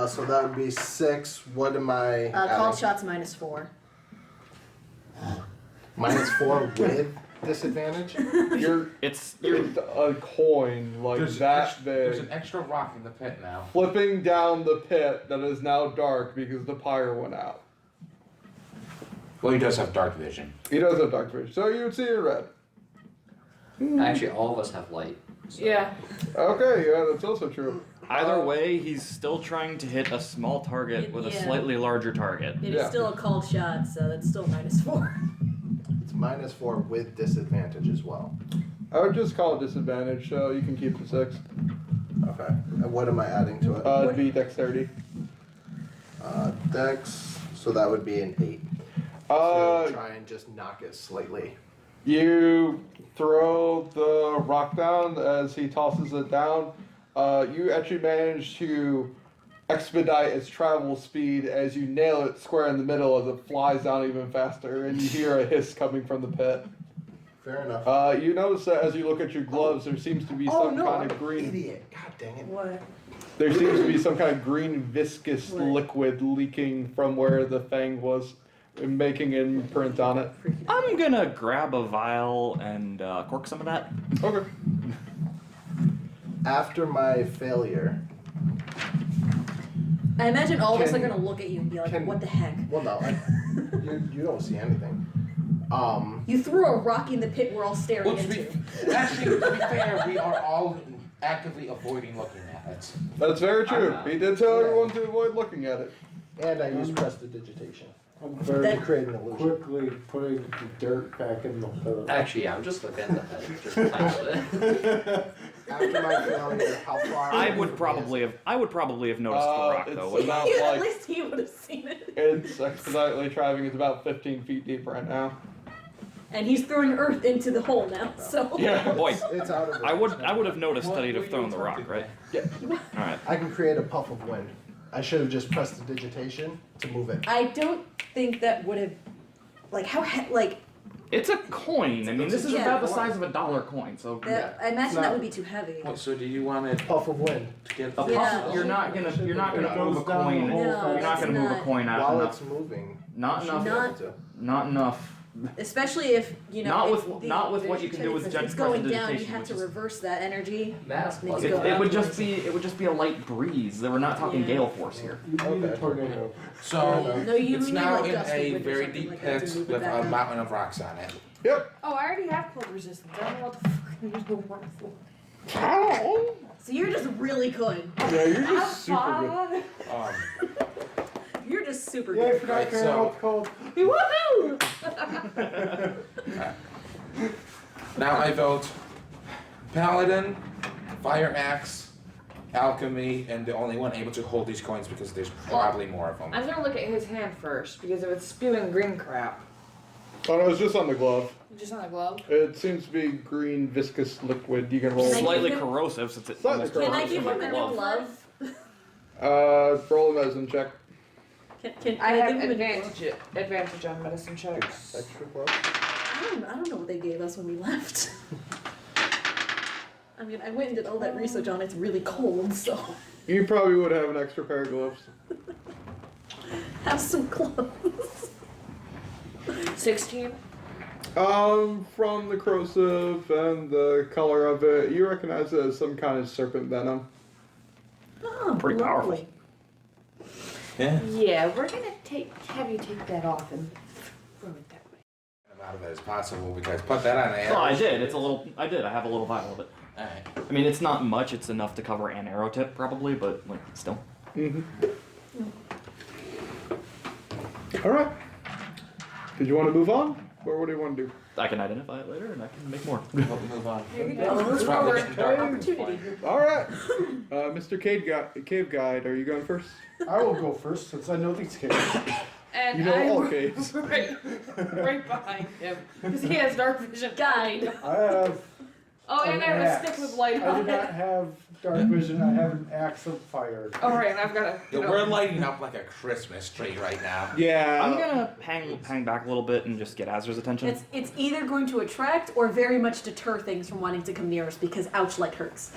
So that would be 6. What am I? Called adding? shots -4. -4 with disadvantage. It's It's a coin like that There's big. an extra rock in the pit now. Flipping down the pit that is now dark because the pyre went out. Well, he does have dark vision. He does have dark vision, so you would see in red. Actually, all of us have light. So. Yeah. Okay, yeah, that's also true. either way, he's still trying to hit a small target with a Yeah. slightly larger target. It is Yeah. still a called shot, so that's still -4. It's -4 with disadvantage as well. I would just call it disadvantage, so you can keep the 6. Okay. And what am I adding to it? It'd be dexterity. Dex. So that would be an 8. Uh, So try and just knock it slightly. You throw the rock down as he tosses it down. You actually manage to expedite its travel speed as you nail it square in the middle as it flies down even faster, and you hear a hiss coming from the pit. Fair enough. You notice that as you look at your gloves, there seems to be some kind of green. Idiot. God dang it. What? There seems to be some kind of green viscous What? liquid leaking from where the fang was, making an imprint on it. I'm gonna grab a vial and cork some of that. Okay. After my failure, I imagine all of us are Can- gonna look at you and be like, can- "What the heck?" well, no, you don't see anything. You threw a rock in the pit we're all staring Well, to into. be, actually, to be fair, we are all actively avoiding looking at it. That's very true. I'm not. He did tell everyone to avoid looking at it. And I use prestidigitation I'm to very create an illusion. quickly putting the dirt back in the hole. Actually, yeah, I'm just looking at the head. Just punch it. After my failure, how far? I would probably have noticed the rock It's though. wouldn't I? about Yeah, at like least he would have seen it. it's expeditiously traveling. It's about 15 feet deep right now. And he's throwing earth into the hole now, so. Yeah. Boy, It's out of. I would have noticed that he'd have thrown the rock, right? Yeah. All right. I can create a puff of wind. I should have just pressed the digitation to move it. I don't think that would have, like, like, It's a coin. I mean, this is Yeah. about the size of a dollar coin. So that, I imagine that would be too heavy. What, so do you want it Puff of wind. to get a puff, Yeah. you're not gonna It move a goes down the coin. hole No, You're not it's gonna move a not. coin out While enough. it's moving. Not you should enough. be Not- able to. Not enough. Especially if, you know, Not if with- not with what you can do with if gen- it's going down, you prestidigitation, have which to is- reverse that energy. Math Makes plus it go It would just backwards. be a light breeze. We're not talking Yeah. gale force here. You need a Okay. tornado. So No, you it's need, now like, in gust of a wind or very something deep like that to pit move it with back a up. mountain of rocks on it. Yep. Oh, I already have cold resistance. I don't know what the fuck I'm using warm for. So you're just really good. Yeah, you're I'm just super good. fine. You're just super Yeah, I good. forgot Right, to so- out cold. Woohoo! Now I vote Paladin, Fire Axe, Alchemy, and the only one able to hold these coins because there's probably more of them. I'm gonna look at his hand first because if it's spewing green crap, Oh no, it's just on the glove. just on the glove. It seems to be green viscous liquid. You can roll. Can I Slightly give him- corrosive since it Slightly almost corrosive. Can I burns give from him a a glove. new glove? Roll a medicine check. Can I give have him a new glove? advantage on medicine checks. Extra glove. I don't know what they gave us when we left. I mean, I went and did all that research on it. It's really cold, so You probably would have an extra pair of gloves. have some clothes. 16. From the corrosive and the color of it, you recognize it as some kind of serpent venom. Oh, Pretty powerful. lovely. Yeah. Yeah, we're gonna have you take that off and throw it that way. As out of it as possible because put that on the Oh, I arrow. did. I did. I have a little vial of it. Alright. I mean, it's not much. It's enough to cover an arrow tip, probably, but like still. Mm-hmm. All right. Did you want to move on, or what do you want to do? I can identify it later, and I can make more. We'll move on. Here you go. It's probably Forward. too dark. Opportunity. All right, Mr. Cave Guide, are you going first? I will go first since I know these kids. And You know I'm all caves. right behind him because he has dark vision. Guide. I have. Oh, and I have a stick with light I do on not it. have dark vision. I have an axe of fire. All right, and I've got a. Yeah, we're lighting up like a Christmas tree right now. Yeah. I'm gonna hang back a little bit and just get Azra's attention. It's either going to attract or very much deter things from wanting to come near us because ouch, light hurts.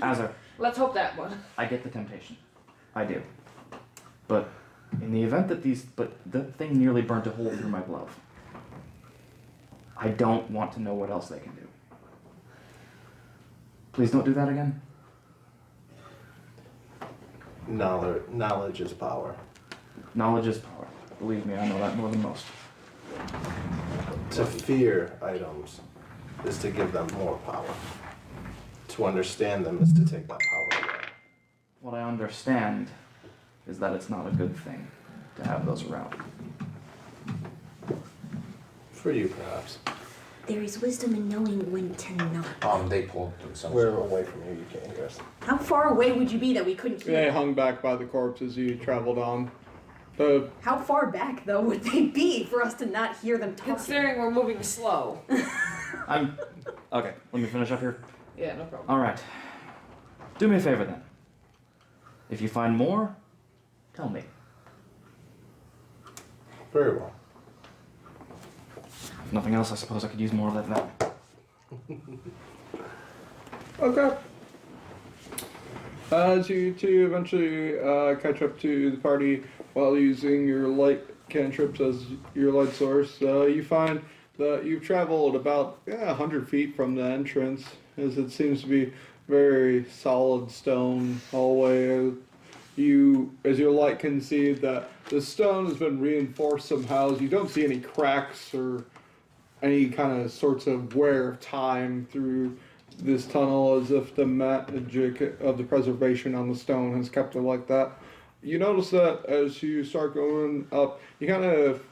Azra, Let's hope that one. I get the temptation. I do. But in the event that the thing nearly burnt a hole through my glove. I don't want to know what else they can do. Please don't do that again. Knowledge is power. Knowledge is power. Believe me, I know that more than most. To fear items is to give them more power. To understand them is to take that power away. What I understand is that it's not a good thing to have those around. For you, perhaps. There is wisdom in knowing when to not. They pulled themselves. We're away from you. You can't hear us. How far away would you be that we couldn't hear? They hung back by the corpse as you traveled on. The How far back though would they be for us to not hear them talking? Considering we're moving slow. I'm okay. Let me finish up here. Yeah, no problem. All right. Do me a favor then. If you find more, tell me. Very well. If nothing else, I suppose I could use more of that. okay. As you two eventually catch up to the party while using your light cantrips as your light source, you find that you've traveled about 100 feet from the entrance, as it seems to be very solid stone hallway. As your light can see that the stone has been reinforced somehow. You don't see any cracks or any kind of sorts of wear of time through this tunnel as if the magic of the preservation on the stone has kept it like that. You notice that as you start going up, you kind of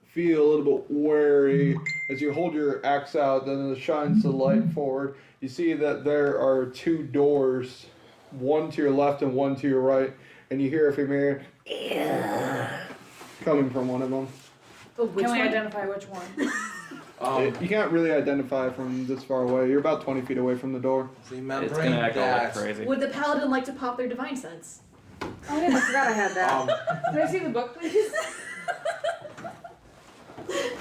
feel a little bit wary as you hold your axe out, then it shines the light forward. You see that there are two doors, one to your left and one to your right, and you hear a familiar coming from one of them. Oh, which Can we one? identify which one? You can't really identify from this far away. You're about 20 feet away from the door. Remembering It's gonna echo like that. crazy. Would the paladin like to pop their divine sense? Oh yeah, I forgot I had that. Can I see the book, please?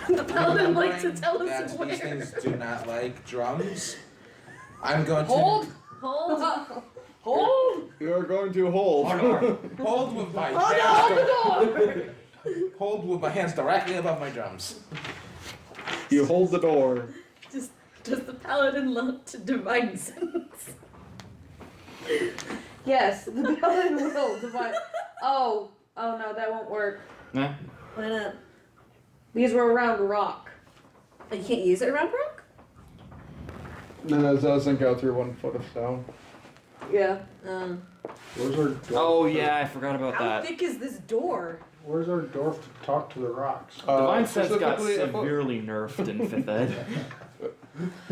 The paladin likes to Remembering tell that us these where. things do not like drums. I'm going to Hold. Hold. Hold. You're going to hold. hold with my Oh hands. no, the door! Hold with my hands directly above my drums. You hold the door. Does the paladin love to divine sense? Yes, the paladin will divide. Oh no, that won't work. Yeah. Why not? Because we're around a rock. You can't use it around rock? No, it doesn't go through 1 foot of stone. Yeah. Where's our dwarf? Oh yeah, I forgot about How that. thick is this door? Where's our dwarf to talk to the rocks? Divine sense got specifically a foot. severely nerfed in 5th ed.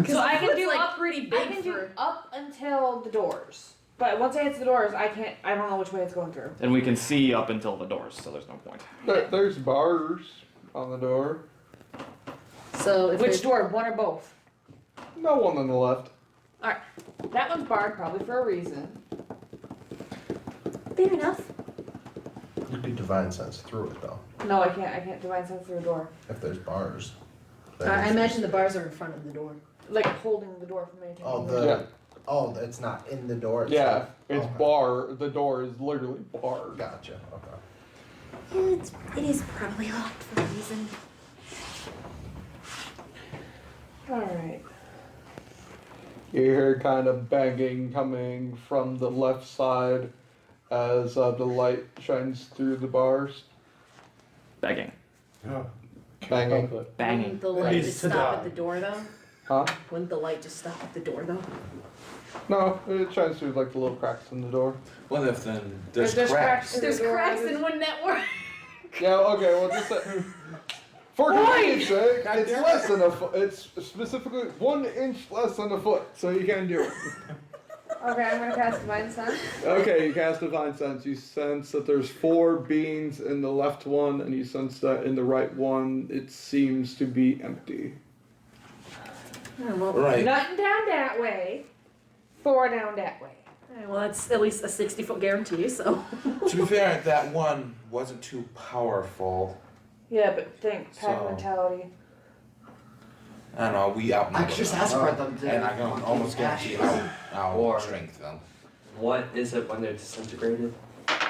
So I can do like up pretty I big can do for. up until the doors. But once I hit the doors, I don't know which way it's going through. And we can see up until the doors, so there's no point. There's bars on the door. So if Which there's- door? One or both? No one on the left. That one's barred probably for a reason. Fair enough. You could divine sense through it though, No, I can't divine sense through a door. if there's bars. I imagine the bars are in front of the door. Like holding the door from anything. Oh, Yeah. it's not in the door Yeah, itself? it's Okay. bar. The door is literally barred. Gotcha, okay. It is probably locked for a reason. Alright. You hear kind of banging coming from the left side as the light shines through the bars. Begging. Banging. Banging. Wouldn't the light needs just to stop die. at the door though? Huh? Wouldn't the light just stop at the door though? No, it shines through like the little cracks in the door. What if then There's there's cracks? cracks. There's cracks in one network. Yeah, okay, well just for convenience sake, it's less than a foot. It's specifically 1 inch less than a foot, so you can do it. Okay, I'm gonna cast Divine Sense. Okay, you cast Divine Sense. You sense that there's 4 beings in the left one, and you sense that in the right one, it seems to be empty. Right. Nothing down that way. 4 down that way. Alright, well, that's at least a 60-foot guarantee, so. To be fair, that one wasn't too powerful. Yeah, but think pack So- mentality. I don't know, we outnumber I could just them. ask for them to. And I can almost guarantee our Or- strength them. What is it when they're disintegrated?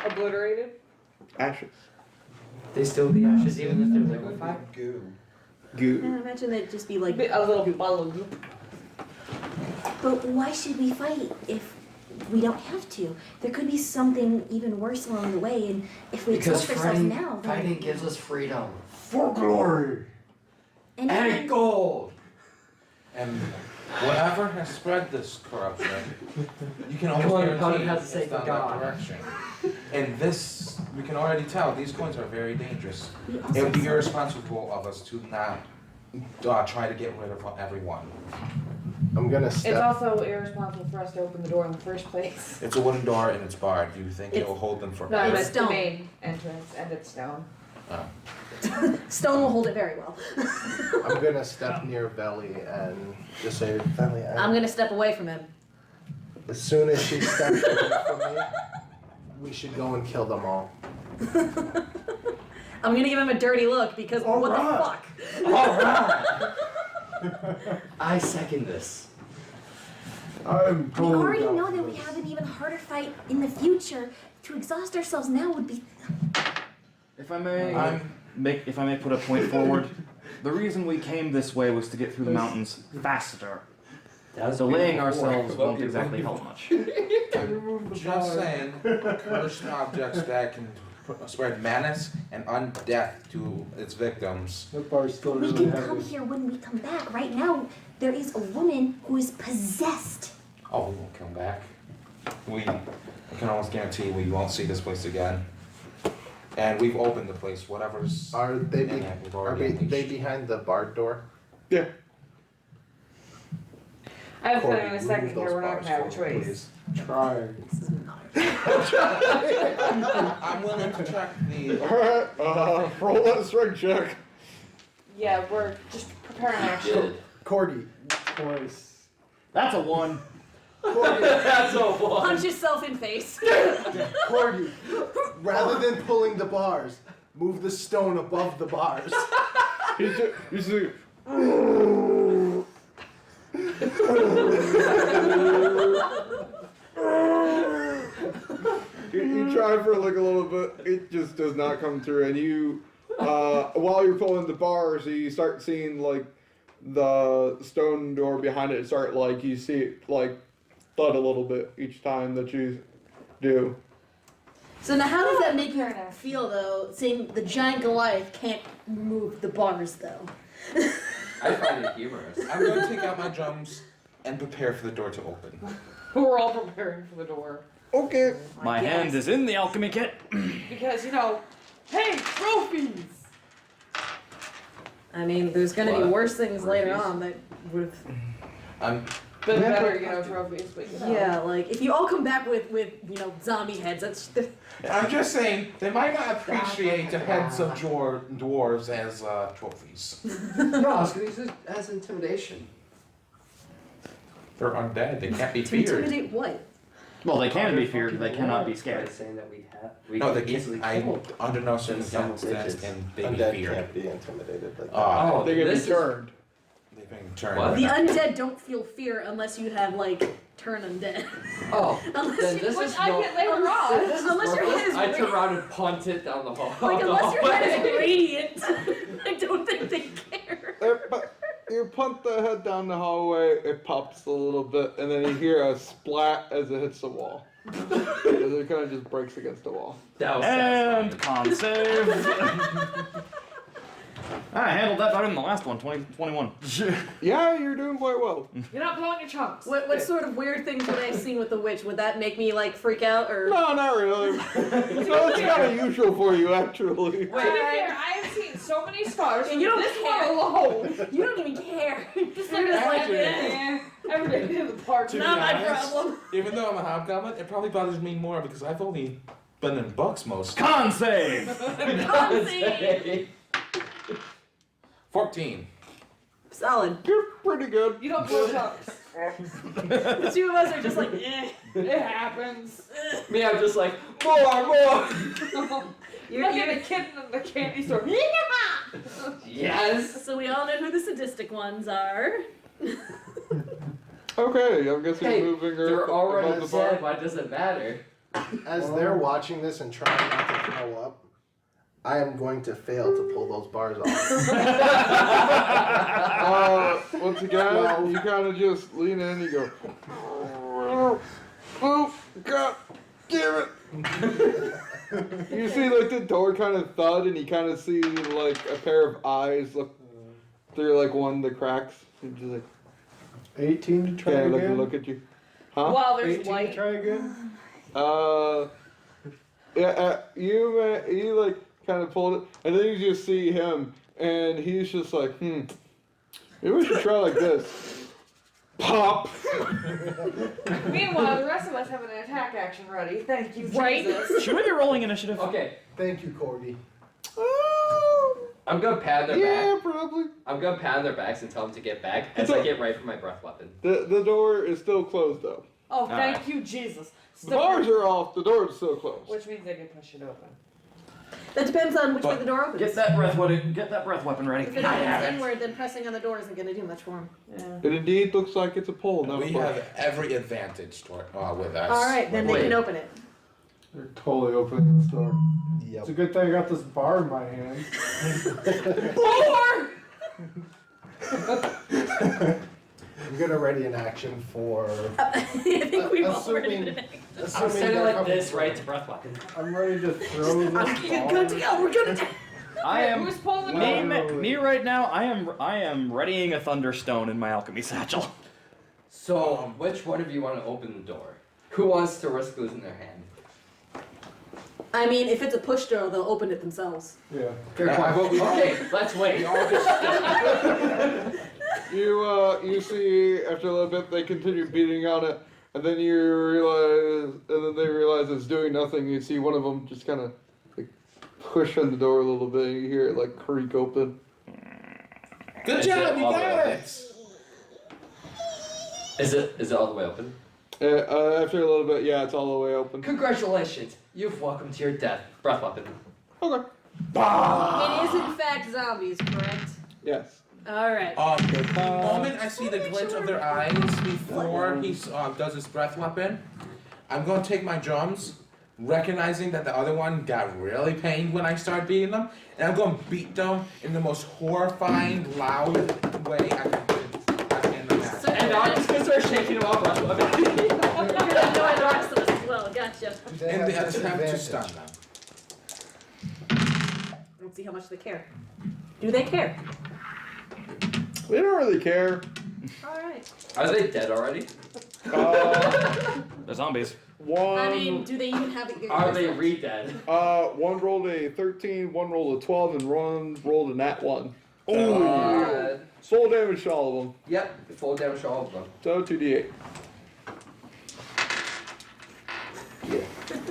Obliterated. Ashes. They still be ashes even if they're liquefied? Goo. Goo. I imagine they'd just be like. A little ball of goop. But why should we fight if we don't have to? There could be something even worse along the way, and if we Because exhaust ourselves now, then fighting gives us freedom. For glory! and And even- gold! And whatever has spread this corruption, you can almost Come on, guarantee Paladin has to it's say done God. that direction. And this, we can already tell, these coins are very dangerous. we It also would be saw- irresponsible of us to not try to get rid of everyone. I'm gonna It's step. also irresponsible for us to open the door in the first place. It's a wooden door and it's barred. Do you think it It's- will hold them for? No, I It's meant the stone. main entrance, and it's stone. Stone will hold it very well. I'm gonna step near Belly and just say, Belly, I'm gonna step away from him. as soon as she steps away from me, we should go and kill them all. I'm gonna give him a dirty look because what Alright. the fuck? I second this. I'm We totally already down know for that we this. have an even harder fight in the future. To exhaust ourselves now would be. If I may I'm- put a point forward, the reason we came this way was to get through the mountains faster. Delaying ourselves won't exactly help much. Remove the Just fire. saying, cursed objects that can spread menace and undeath to its victims. That bar's still We really can come heavy. here when we come back. Right now, there is a woman who is possessed. Oh, we won't come back. We can almost guarantee we won't see this place again. And we've opened the place. Whatever's Are they in it, we've already they unleashed. behind the barred door? Yeah. I have a feeling in Cordy, a second move here those we're not bars gonna have a forward, choice. Trying. This is not. I'm willing to check the. Alright, roll that strength check. Yeah, we're just preparing action. Cordy, Twice. That's a 1. That's a one. Punch yourself in face. Cordy, rather than pulling the bars, move the stone above the bars. You see, you try for like a little bit, it just does not come through, and you, while you're pulling the bars, you start seeing like the stone door behind it start like you see it like thud a little bit each time that you do. So now, how does that make you feel, though? Saying the giant Goliath can't move the bars, though. I find it humorous. I'm going to take out my drums and prepare for the door to open. We're all preparing for the door. Okay. My hand is in the alchemy kit. Because, you know, hey, trophies! I mean, there's gonna be What? worse things later Trophies? on that would. I'm Been better, you know, trophies, but you know. Yeah, like if you all come back with zombie heads, that's. I'm just saying, they might not appreciate the heads of dwarves as trophies. No, I was gonna use it as intimidation. They're undead, they can't be To feared. intimidate what? Well, they can be feared, they cannot be By scared. saying that we No, they can easily can't. kill. Under no Then circumstances bitches. can they be Undead feared. can't be intimidated like that. Oh, They get this is- returned. they've been turned. What? The undead don't feel fear unless you have turn undead. Oh, Unless then you this Which is I no. get later on. Unless your head is I turn ra- around and punt it down the hall. like the unless your head is hallway. radiant, I don't think they care. But you punt the head down the hallway, it pops a little bit, and then you hear a splat as it hits the wall. Because it kind of just breaks against the wall. That was And satisfying. con save. I handled that better than the last one, 21. Yeah, you're doing quite well. You're not blowing your chunks. What sort of weird things would I have seen with the witch? Would that make me freak out or? No, not really. So it's kind of usual for you, actually. To be fair, I have seen so many scars. And you don't this care. one alone. You don't even care. You're just You're just like, Actually- eh, every day in the park. To be Not my honest, problem. Even though I'm a hobgoblin, it probably bothers me more because I've only been in books most. Con save! Consey. 14. Solid. You're pretty good. You don't blow chunks. The two of us are just like, eh. It happens. Me, I'm just like, more. You're like a kid in the candy store. Yes. So we all know who the sadistic ones are. Okay, I'm guessing Hey, moving her they're above already the dead. bar. Why does it matter? As they're watching this and trying not to throw up, I am going to fail to pull those bars off. Once again, you kind of just lean in and you go, oh, God damn it. You see the door kind of thud and you kind of see a pair of eyes look through one of the cracks. And just 18 to try again. look at you. Huh? Wow, there's 18 to white. try again. You kind of pulled it, and then you just see him, and he's just like, maybe we should try like this. Pop! Meanwhile, the rest of us have an attack action ready. Thank you, Right? Jesus. Should we be rolling initiative? Okay, Thank you, Cordy. I'm gonna pat their Yeah, back. probably. I'm gonna pat on their backs and tell them to get back as I get ready for my breath weapon. The door is still closed, though. Oh, thank Alright. you, Jesus. The bars are off, the door is still closed. Which means they can push it open. That depends on which way the door opens. Get that breath weapon ready. If it opens inward, then pressing on the door isn't going to do much for him. Yeah. It indeed looks like it's a pull, not a We push. have every advantage with us. All right, then they can open it. They're totally opening this door. It's Yep. a good thing I got this bar in my hand. I'm gonna ready an action for. I think we've all ready assuming, to I'm assuming standing they're like coming this, for right, me. to breath weapon. I'm ready to throw this Good to go. We're gonna. I am. Who's pulling the Me right now. I am readying a thunderstone in my alchemy satchel. So, which one of you want to open the door? Who wants to risk losing their hand? I mean, if it's a push door, they'll open it themselves. Yeah. Okay, let's wait. You see after a little bit they continue beating on it, and then they realize it's doing nothing. You see one of them just kind of like push on the door a little bit. You hear it like creak open. Good Is job, it you all the way got open? it. Is it all the way open? After a little bit, yeah, it's all the way open. Congratulations, you've welcomed to your death. Breath weapon. Okay. It is in fact zombies, correct? Yes. All right. The moment I see the glint of their eyes before he does his breath weapon, I'm gonna take my drums, recognizing that the other one got really pained when I started beating them, and I'm gonna beat them in the most horrifying, loud way I can imagine. And now I'm just gonna start shaking him off breath weapon. You're gonna annoy the rest of us as well. Gotcha. They In have the attempt to disadvantage. stun them. Let's see how much they care. Do they care? They don't really care. All right. Are they dead already? They're zombies. One. I mean, do they even have it? Are they re-dead? One rolled a 13, one rolled a 12, and one rolled a nat 1. Full damage to all of them. Yep, full damage to all of them. So 2d8.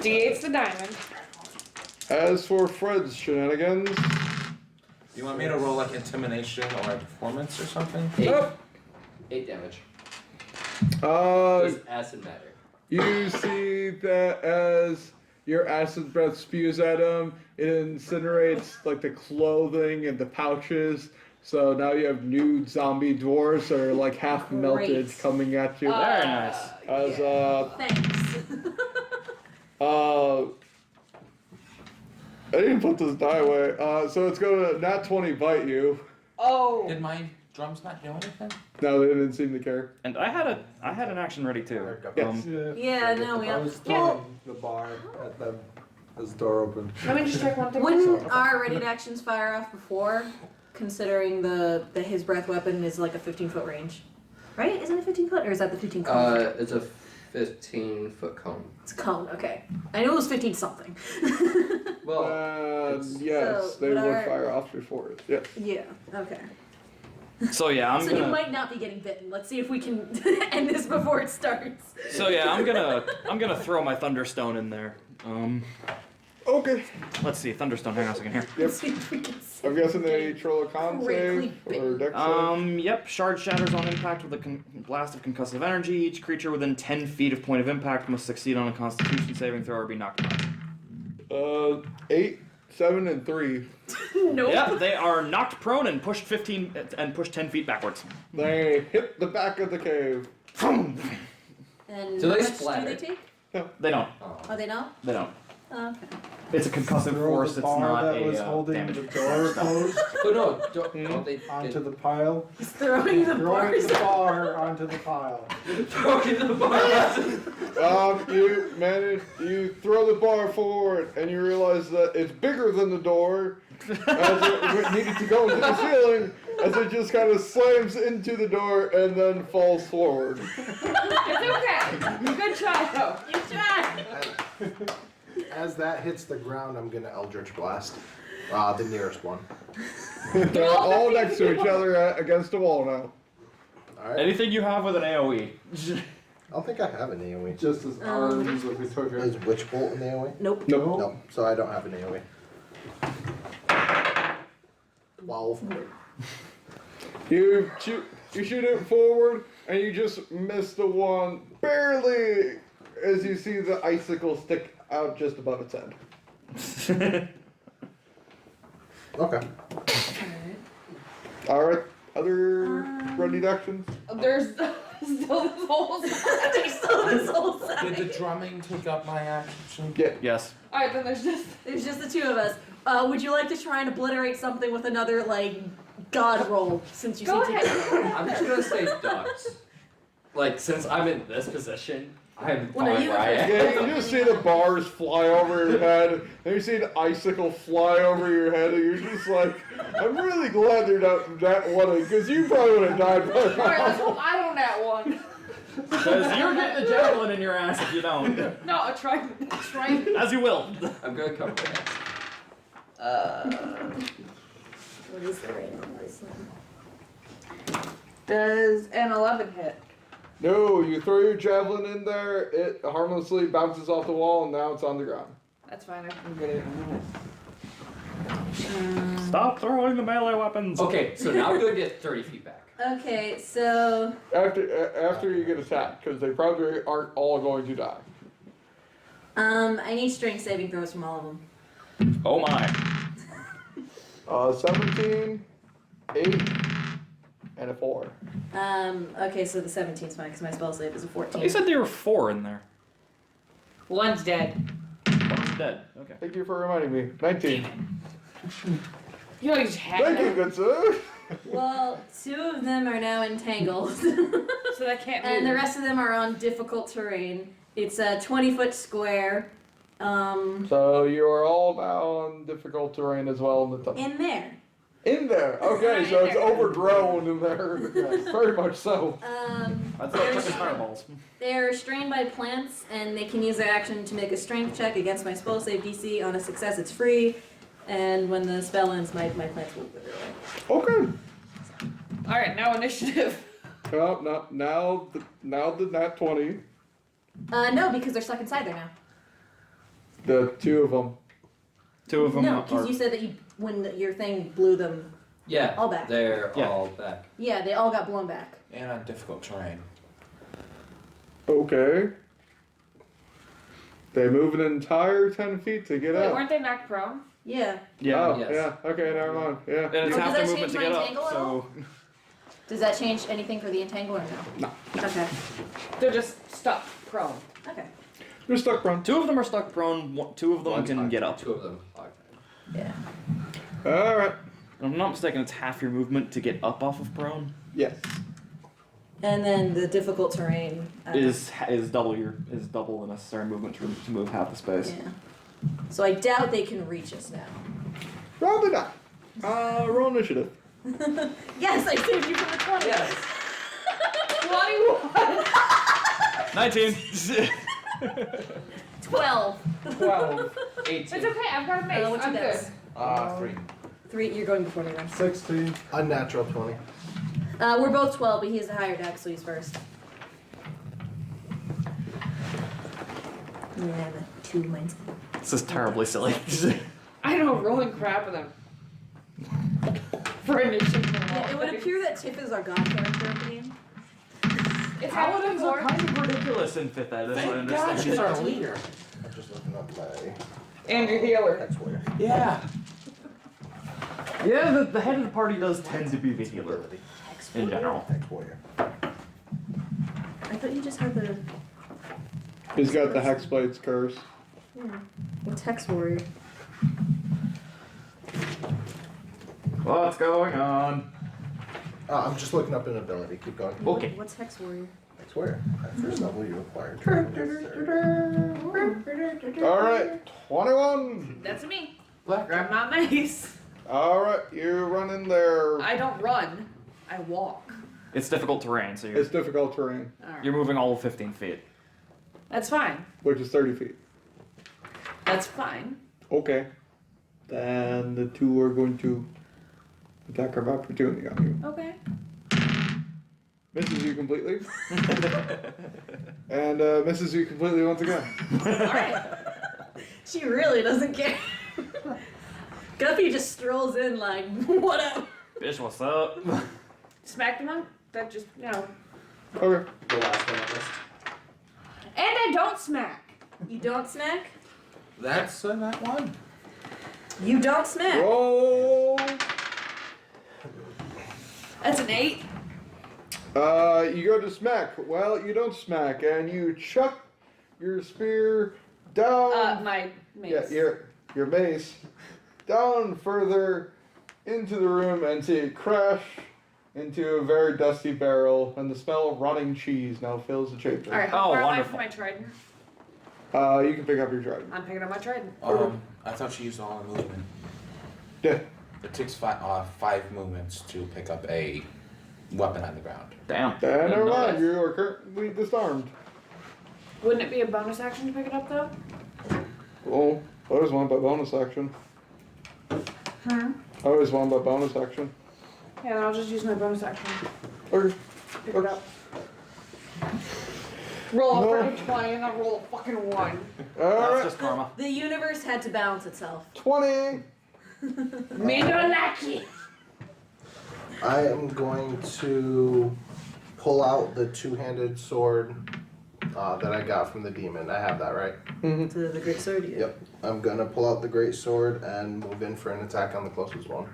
D8's the diamond. As for Fred's shenanigans, You want me to roll like intimidation or a performance or something? 8 damage. uh, Does acid matter? you see that as your acid breath spews at him, it incinerates like the clothing and the pouches. So now you have nude zombie dwarves that are like half melted Great. coming at you. Very nice. As Thanks. I didn't put this die away. So it's gonna nat 20 bite you. Oh. Did my drums not do anything? No, they didn't seem to care. And I had an action ready too. Yes. Yeah, no, we I all. was throwing the bar at them as the door opened. Let me just check one thing. Wouldn't our ready actions fire off before, considering the his breath weapon is like a 15-foot range, right? Isn't it 15 foot, or is that the 15 cone? It's a 15-foot cone. It's a cone. Okay, I knew it was 15 something. Well, Yes, So, they but would our- fire off before it. Yes. Yeah. Okay. So yeah, I'm So you gonna. might not be getting bitten. Let's see if we can end this before it starts. So yeah, I'm gonna throw my thunderstone in there. Okay. Let's see, thunderstone. Hang on a second here. Yep. Let's see if we can see. I'm guessing they troll a con Critically save bit. or dex save. Yep. Shard shatters on impact with a blast of concussive energy. Each creature within 10 feet of point of impact must succeed on a Constitution saving throw or be knocked out. 8, 7, and 3. Nope. Yep, they are knocked prone and pushed 10 feet backwards. They hit the back of the cave. And Do how they much splatter? do they take? They don't. Oh, they don't? They don't. Oh, okay. It's a concussive Throw force. the It's bar not that a was holding damage. the door closed oh no, don't they onto the pile. He's throwing the Throwing bars. the bar onto the pile. throwing the bar? You throw the bar forward and you realize that it's bigger than the door as it needed to go into the ceiling as it just kind of slams into the door and then falls forward. It's okay. Good try though. You tried. As that hits the ground, I'm gonna Eldritch Blast. The nearest one. They're all next to each other against a wall now. Alright. Anything you have with an AoE. I don't think I have an AoE. Just as arms if we took Is it. Witch Bolt an AoE? Nope. Nope. Nope. So I don't have an AoE. 12. You shoot it forward and you just miss the one barely as you see the icicle stick out just above its head. Okay. Alright, other ready actions? There's still this whole side. There's still this whole Did side. the drumming take up my action? Yeah. Yes. Alright, then there's just. There's just the two of us. Would you like to try and obliterate something with another, like, god roll, since you Go seem ahead. to... I'm just gonna say ducks. like, since I'm in this position, I'm Well, no, fine you where I go am. Yeah, you just see the bars fly over your head, and you see an icicle fly over your head, and you're just like, I'm really glad they're not that one, because you probably would have died by Alright, let's now. hope I don't that one. Because you're getting a javelin in your ass if you don't. No, a trident. As you will. I'm gonna cover my head. What is the rate on this one? Does an 11 hit? No, you throw your javelin in there, it harmlessly bounces off the wall, and now it's on the ground. That's fine, I can get it in a minute. Stop throwing the melee weapons. Okay, so now I'm gonna get 30 feet back. Okay, so After you get attacked, because they probably aren't all going to die. I need strength saving throws from all of them. Oh my. 17, 8, and a 4. Okay, so the 17's fine because my spell save is a 14. You said there were 4 in there. One's dead. One's dead. Okay. Thank you for reminding me. 19. You know, you just had Thank you, them, good sir. Well, 2 of them are now entangled, so that can't move. and the rest of them are on difficult terrain. It's a 20-foot square. So you are all now on difficult terrain as well in the tunnel. In there. In there. Okay, so it's overgrown in there. Very much so. That's like fucking fireballs. They're restrained by plants, and they can use their action to make a strength check against my spell save DC. On a success, it's free, and when the spell ends, my plants will wither away. Okay. Alright, now initiative. No, now the nat 20. No, because they're stuck inside there now. The 2 of them. 2 of them No, are. because you said that your thing blew them. Yeah, All back. they're Yeah. all back. Yeah, they all got blown back. And on difficult terrain. Okay. They move an entire 10 feet to get Wait, out. weren't they knocked prone? Yeah. Yeah. Oh, Yes. yeah. Okay, never mind. Yeah. And it's Oh, half does the that movement to change get my up. entangle at all? So Does that change anything for the entangle or no? No. Okay. They're just stuck prone. Okay. You're stuck, prone. 2 of them are stuck prone. 2 of them One's can hog get time, up. 2 of them hog time. Yeah. Alright. If I'm not mistaken, it's half your movement to get up off of prone. Yes. And then the difficult terrain Is double the necessary movement to move half the space. Yeah. So I doubt they can reach us now. Probably not. Roll initiative. Yes, I saved you from the 20. Yes. 21! 19. 12. 12. 18. It's okay, I've got a mace. What's I'm your good. dex? 3. 3, you're going before me then. 16. Unnatural 20. We're both 12, but he has a higher dex, so he's first. Yeah, I have a 2 mine's. This is terribly silly. I know, rolling crap with them. For initiative. Yeah, it would appear that Tiff is our god character of the game. It's Paladins are happening kind of ridiculous in 5th ed, as I Thank God understand. she's our leader. I'm just looking up my And your healer. text warrior. Yeah. Yeah, the head of the party does tend to be the healer in general. Text warrior. I thought you just had the. He's got the Hexblade's curse. Yeah. What's Hex Warrior? What's going on? I'm just looking up an ability. Keep going. Okay. What's Hex Warrior? Text warrior. At first level, you acquire. Alright, 21. That's me. Grab my mace. Alright, you run in there. I don't run. I walk. It's difficult terrain, so It's difficult terrain, Alright. you're moving all of 15 feet. That's fine. which is 30 feet. That's fine. Okay. Then the 2 are going to attack of opportunity on you. Okay. Misses you completely. And misses you completely once again. Alright. She really doesn't care. Guppy just strolls in like, what up? Bitch, what's up? Smack them up. That just, no. Okay. The last one on this. And I don't smack. You don't smack? That's a nat 1. You don't smack. Roll. That's an 8. You go to smack. Well, you don't smack, and you chuck your spear down. My mace. Yeah, your mace down further into the room and see it crash into a very dusty barrel, and the smell of rotting cheese now fills the chamber. Alright, how Oh, far am I wonderful. from my trident? You can pick up your trident. I'm picking up my trident. I thought she used all her movement. Yeah. It takes 5 movements to pick up a weapon on the ground. Damn. Then never mind, Nice. you are currently disarmed. Wouldn't it be a bonus action to pick it up though? Oh, I always want by bonus action. I always want by bonus action. Yeah, then I'll just use my bonus action. Okay. Pick it up. Roll No. a freaking 20 and then roll a fucking 1. That's Alright, just karma. The universe had to balance itself. 20! Me no lucky. I am going to pull out the two-handed sword that I got from the demon. I have that, right? To the great sword. Yeah. Yep. I'm gonna pull out the great sword and move in for an attack on the closest one.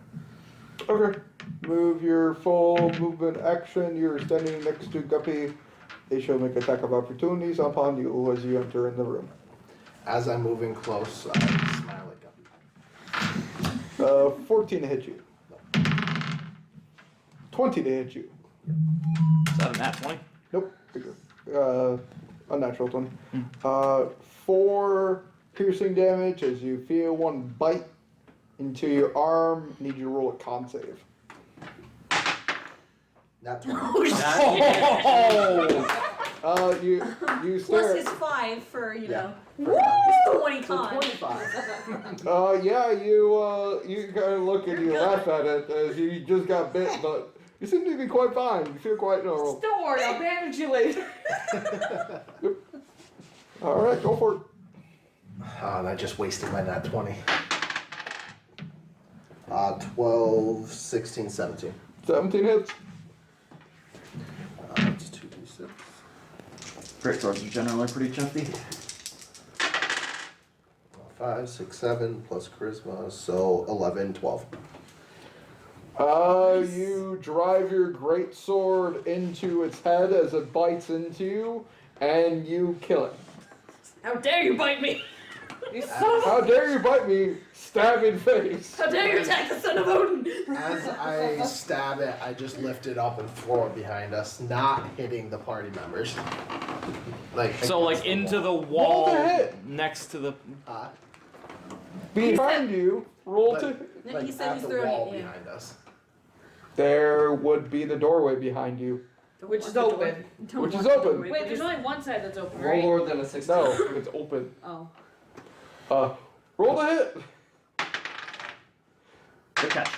Okay. Move your full movement action. You're standing next to Guppy. They shall make attack of opportunities upon you as you enter in the room. As I'm moving close, I smile at Guppy. 14 to hit you. 20 to hit you. Is that a nat 20? Nope. Unnatural 20. 4 piercing damage as you feel one bite into your arm. Need you to roll a con save. Not 20. You Plus stare. his 5 for, you know. Woo! It's 20 So con. 25. Yeah, you kind of look and you laugh at it as you just got bit, but you seem to be quite fine. You feel quite normal. Don't worry, I'll bandage you later. All right, go for it. Oh, and I just wasted my nat 20. 12, 16, 17. 17 hits. It's 2d6. Great swords are generally pretty chunky. 5, 6, 7 plus charisma, so 11, 12. You drive your great sword into its head as it bites into you, and you kill it. How dare you bite me? You son How dare you bite me? Stab in face. How dare you attack the son of Odin? As I stab it, I just lift it up and throw it behind us, not hitting the party members. So like into the wall Roll to hit. next to the. Behind you, roll to. Like He said at he's the throwing wall it, yeah. behind us. There would be the doorway behind you. Which is open. Which is open. Wait, there's only one side that's open, Roll right? lower than a 16. No, it's open. Oh. Roll to hit. Good catch.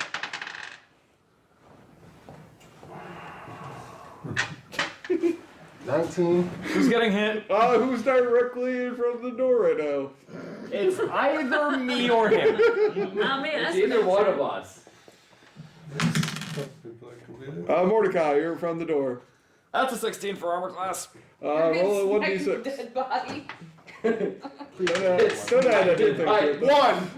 $19. Who's getting hit? Who's directly in front of the door right now? It's either me or him. Not me, that's It's either one of us. Mordecai, you're in front of the door. That's a 16 for armor class. Roll a Next 1d6. Dead body. Don't add anything to it. One!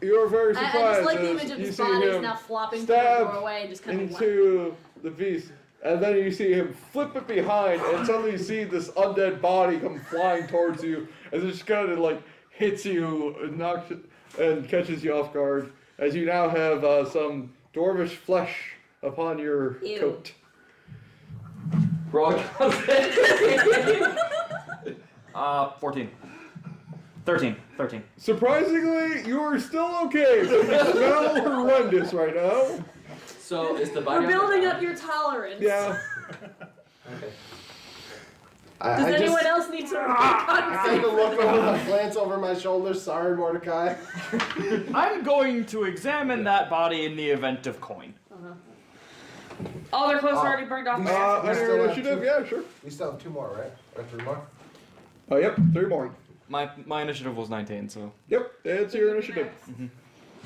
You're very I just surprised like the as image of you his see body him now flopping through the stab doorway and just kind of into the beast, and then you see him flip it behind, and suddenly you see this undead body come flying towards you, as it just kind of like hits you and knocks it and catches you off guard, as you now have some dwarvish flesh upon your Ew. coat. Roll a con save. 14. 13. Surprisingly, you are still okay, but you smell horrendous right now. So is the body We're on the building ground? up your tolerance. Yeah. Okay. Does I anyone just, else need to I take a look over, glance over my shoulder. Sorry, Mordecai. I'm going to examine that body in the event of coin. All their clothes are already burned off. We by acid. still Under have initiative, two. yeah, sure. We still have 2 more, right? Or 3 more? Yep, 3 more. My initiative was 19, so. Yep, it's your initiative.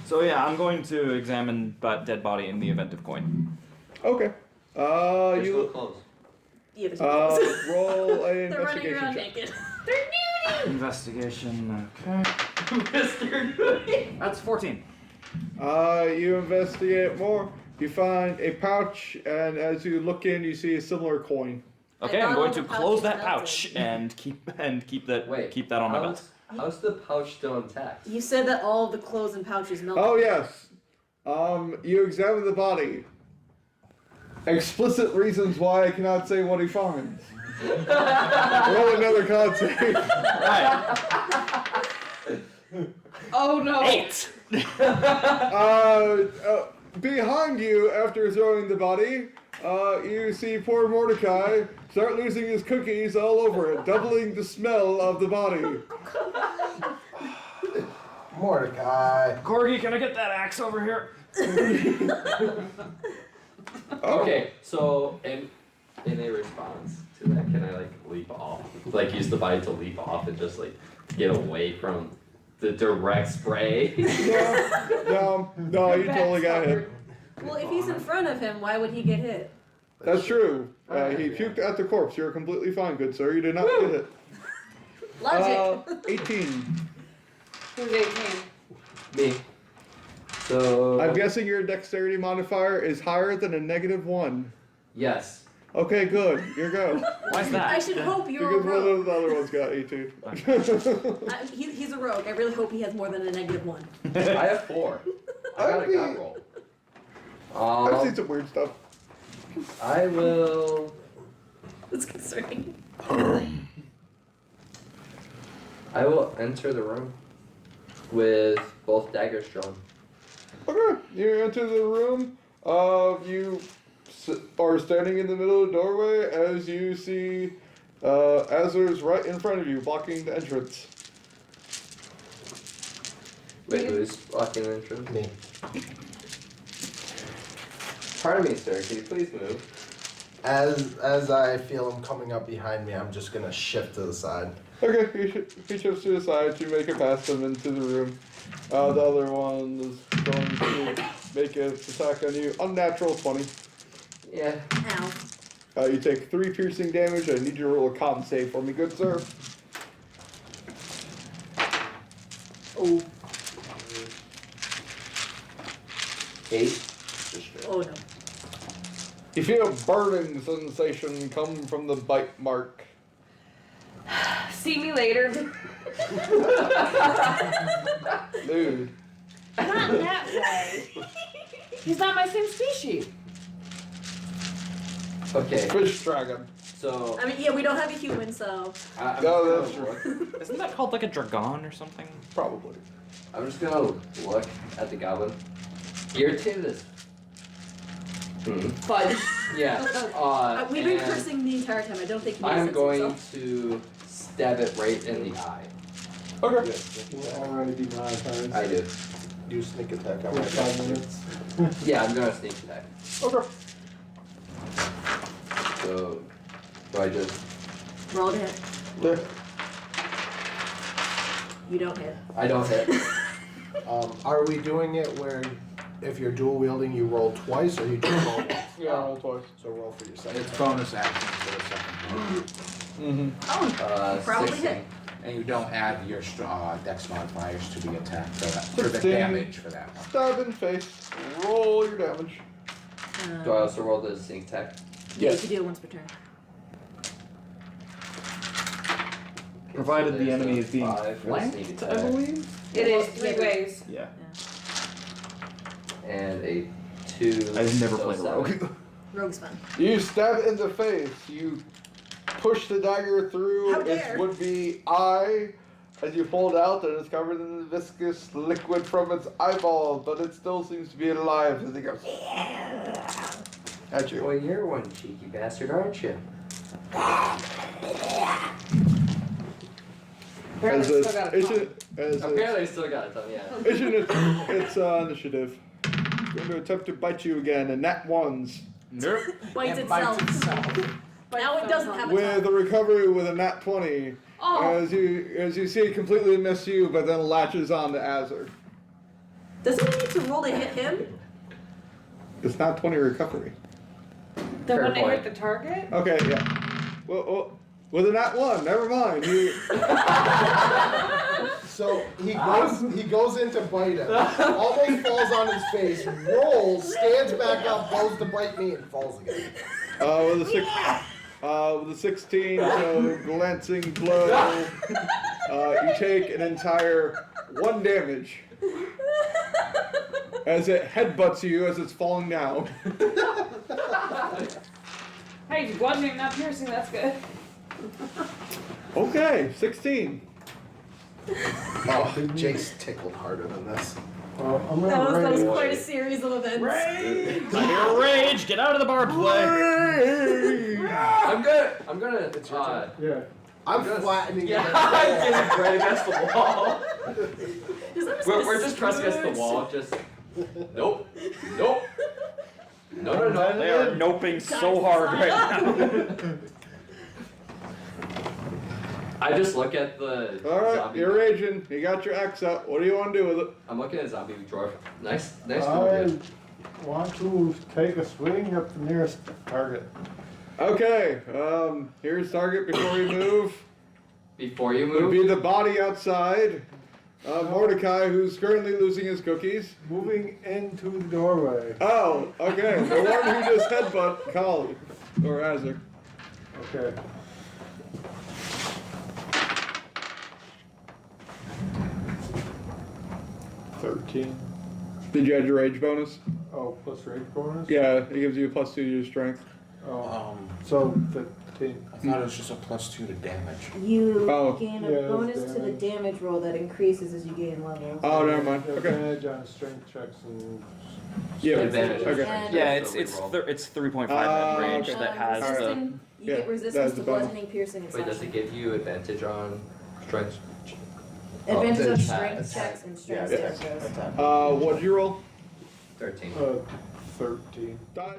So yeah, I'm going to examine that dead body in the event of coin. Okay. They're still You closed. Yeah, there's no roll an They're running investigation around check. naked. Investigation, okay. Mr. Goody. That's 14. You investigate more. You find a pouch, and as you look in, you see a similar coin. Okay, not I'm all going the to pouch close is that melted. pouch and keep that Wait. keep that on my belt. How's the pouch still intact? You said that all of the clothes and pouches melted. Oh yes. You examine the body. Explicit reasons why I cannot say what he finds. Roll another con save. Right. Oh no! 8. Behind you, after throwing the body, you see poor Mordecai start losing his cookies all over it, doubling the smell of the body. Mordecai. Corgi, can I get that axe over here? Okay, so in a response to that, can I like leap off? Like use the body to leap off and just like get away from the direct spray? No, you totally got hit. Well, if he's in front of him, why would he get hit? That's true. He puked at the corpse. You're completely fine, good sir. You did not get hit. Logic. 18. Who's 18? Me. So I'm guessing your dexterity modifier is higher than a -1. yes. Okay, good. Your go. Why's that? I should hope you're Because a one rogue. of the other ones got 18. He's a rogue. I really hope he has more than a -1. I have 4. I got a gut roll. I've seen some weird stuff. I will. That's concerning. I will enter the room with both daggers drawn. Okay, you enter the room. You are standing in the middle of the doorway as you see Azur's right in front of you, blocking the entrance. Wait, who's blocking the entrance? Me. Pardon me, sir. Can you please move? As I feel him coming up behind me, I'm just gonna shift to the side. Okay, he shifts to the side to make it past him into the room. The other one is going to make an attack on you. Unnatural 20. Yeah. Ow. You take 3 piercing damage. I need you to roll a con save for me, good sir. Oh. 8. Oh no. You feel a burning sensation come from the bite mark. See me later. Dude. Not that way. He's not my same species. Okay. Fish dragon. So. I mean, yeah, we don't have a human, so. I'm No, just that's gonna look. Isn't that called like a dragon or something? Probably. I'm just gonna look at the goblin. Irritated as. Fudge. Yeah. We've been and cursing the entire time. I don't think he makes I'm sense going himself. to stab it right in the eye. Okay. We're already demonetized. I do. Do sneak attack on For my 5 guy. minutes. Yeah, I'm gonna sneak attack. Okay. So, do I just? Roll to hit. There. You don't hit. I don't hit. Are we doing it where if you're dual wielding, you roll twice, or you just roll once? Yeah, roll twice. So roll for your second. It's bonus action for the second one. Mm-hmm. Oh, probably 16. hit. And you don't add your dex modifiers to the attack for the 16. damage for that one. Stab in face. Roll your damage. Do I also roll the sneak attack? Yeah, Yes. you can do it once per turn. Okay, Provided so the there's enemy a is being 5 for the sneak flanked, I attack, believe. It is 3 ways. Yeah. and a 2. I've never so played a 7. rogue. Rogue's fun. You stab it in the face. You push the dagger through How its dare. would-be eye. As you pull it out, and it's covered in viscous liquid from its eyeball, but it still seems to be alive as it goes at you. Well, you're one cheeky bastard, aren't you? Apparently As still it's, got a it's, tongue. as Apparently, I still got a tongue. Yeah. it's initiative. It's going to attempt to bite you again, and nat ones. Nope. Bites It itself. bites itself. Now it doesn't have a With tongue. a recovery with a nat 20. Oh. As you see it completely miss you, but then latches on to Azur. Doesn't he need to roll to hit him? It's not 20 recovery. Then Fair when they point. hit the target? Okay, yeah. Well, with a nat 1, never mind. You, So he goes in to bite him, almost falls on his face, rolls, stands back up, goes to bite me, and falls again. with a 16, so glancing blow, you take an entire 1 damage. as it headbutts you as it's falling down. Hey, bludgeoning, not piercing, that's good. Okay, 16. Oh, Jake's tickled harder than this. Well, I'm gonna That was rage. quite a series of events. I hear rage. Get out of the barbed play. I'm gonna. Yeah. I'm flattening Yeah, it. I'm getting right against the wall. We're just pressed against the smooch. wall. Just nope, nope. No. They are noping so hard right now. I just look at the Alright, zombie. you're raging. You got your X up. What do you want to do with it? I'm looking at zombie dwarf. Nice I movement. want to take a swing at the nearest target. Okay, here's target before you move. Before you Would move. be the body outside. Mordecai, who's currently losing his cookies. Moving into the doorway. Oh, okay. The one who just headbutt Collie. Or Azek. Okay. Did you add your rage bonus? Oh, plus rage bonus? Yeah, it gives you a +2 to your strength. Oh, so 15. I thought it was just a +2 to damage. You Oh. gain a Yeah, that's bonus to the damage. damage roll that increases as you gain levels. Oh, never mind. Okay. Advantage on strength checks and. Yeah, Advantage. okay. And Yeah, That's it's the roll. it's 3.5 range okay. that has the. resisting, you Yeah, get that resistance is to the bonus. bludgeoning, piercing, and Wait, does slashing. it give you advantage on strength? Advantage on Attack. strength checks and strength Yeah, saving throws. What'd you roll? 13. 13. Die.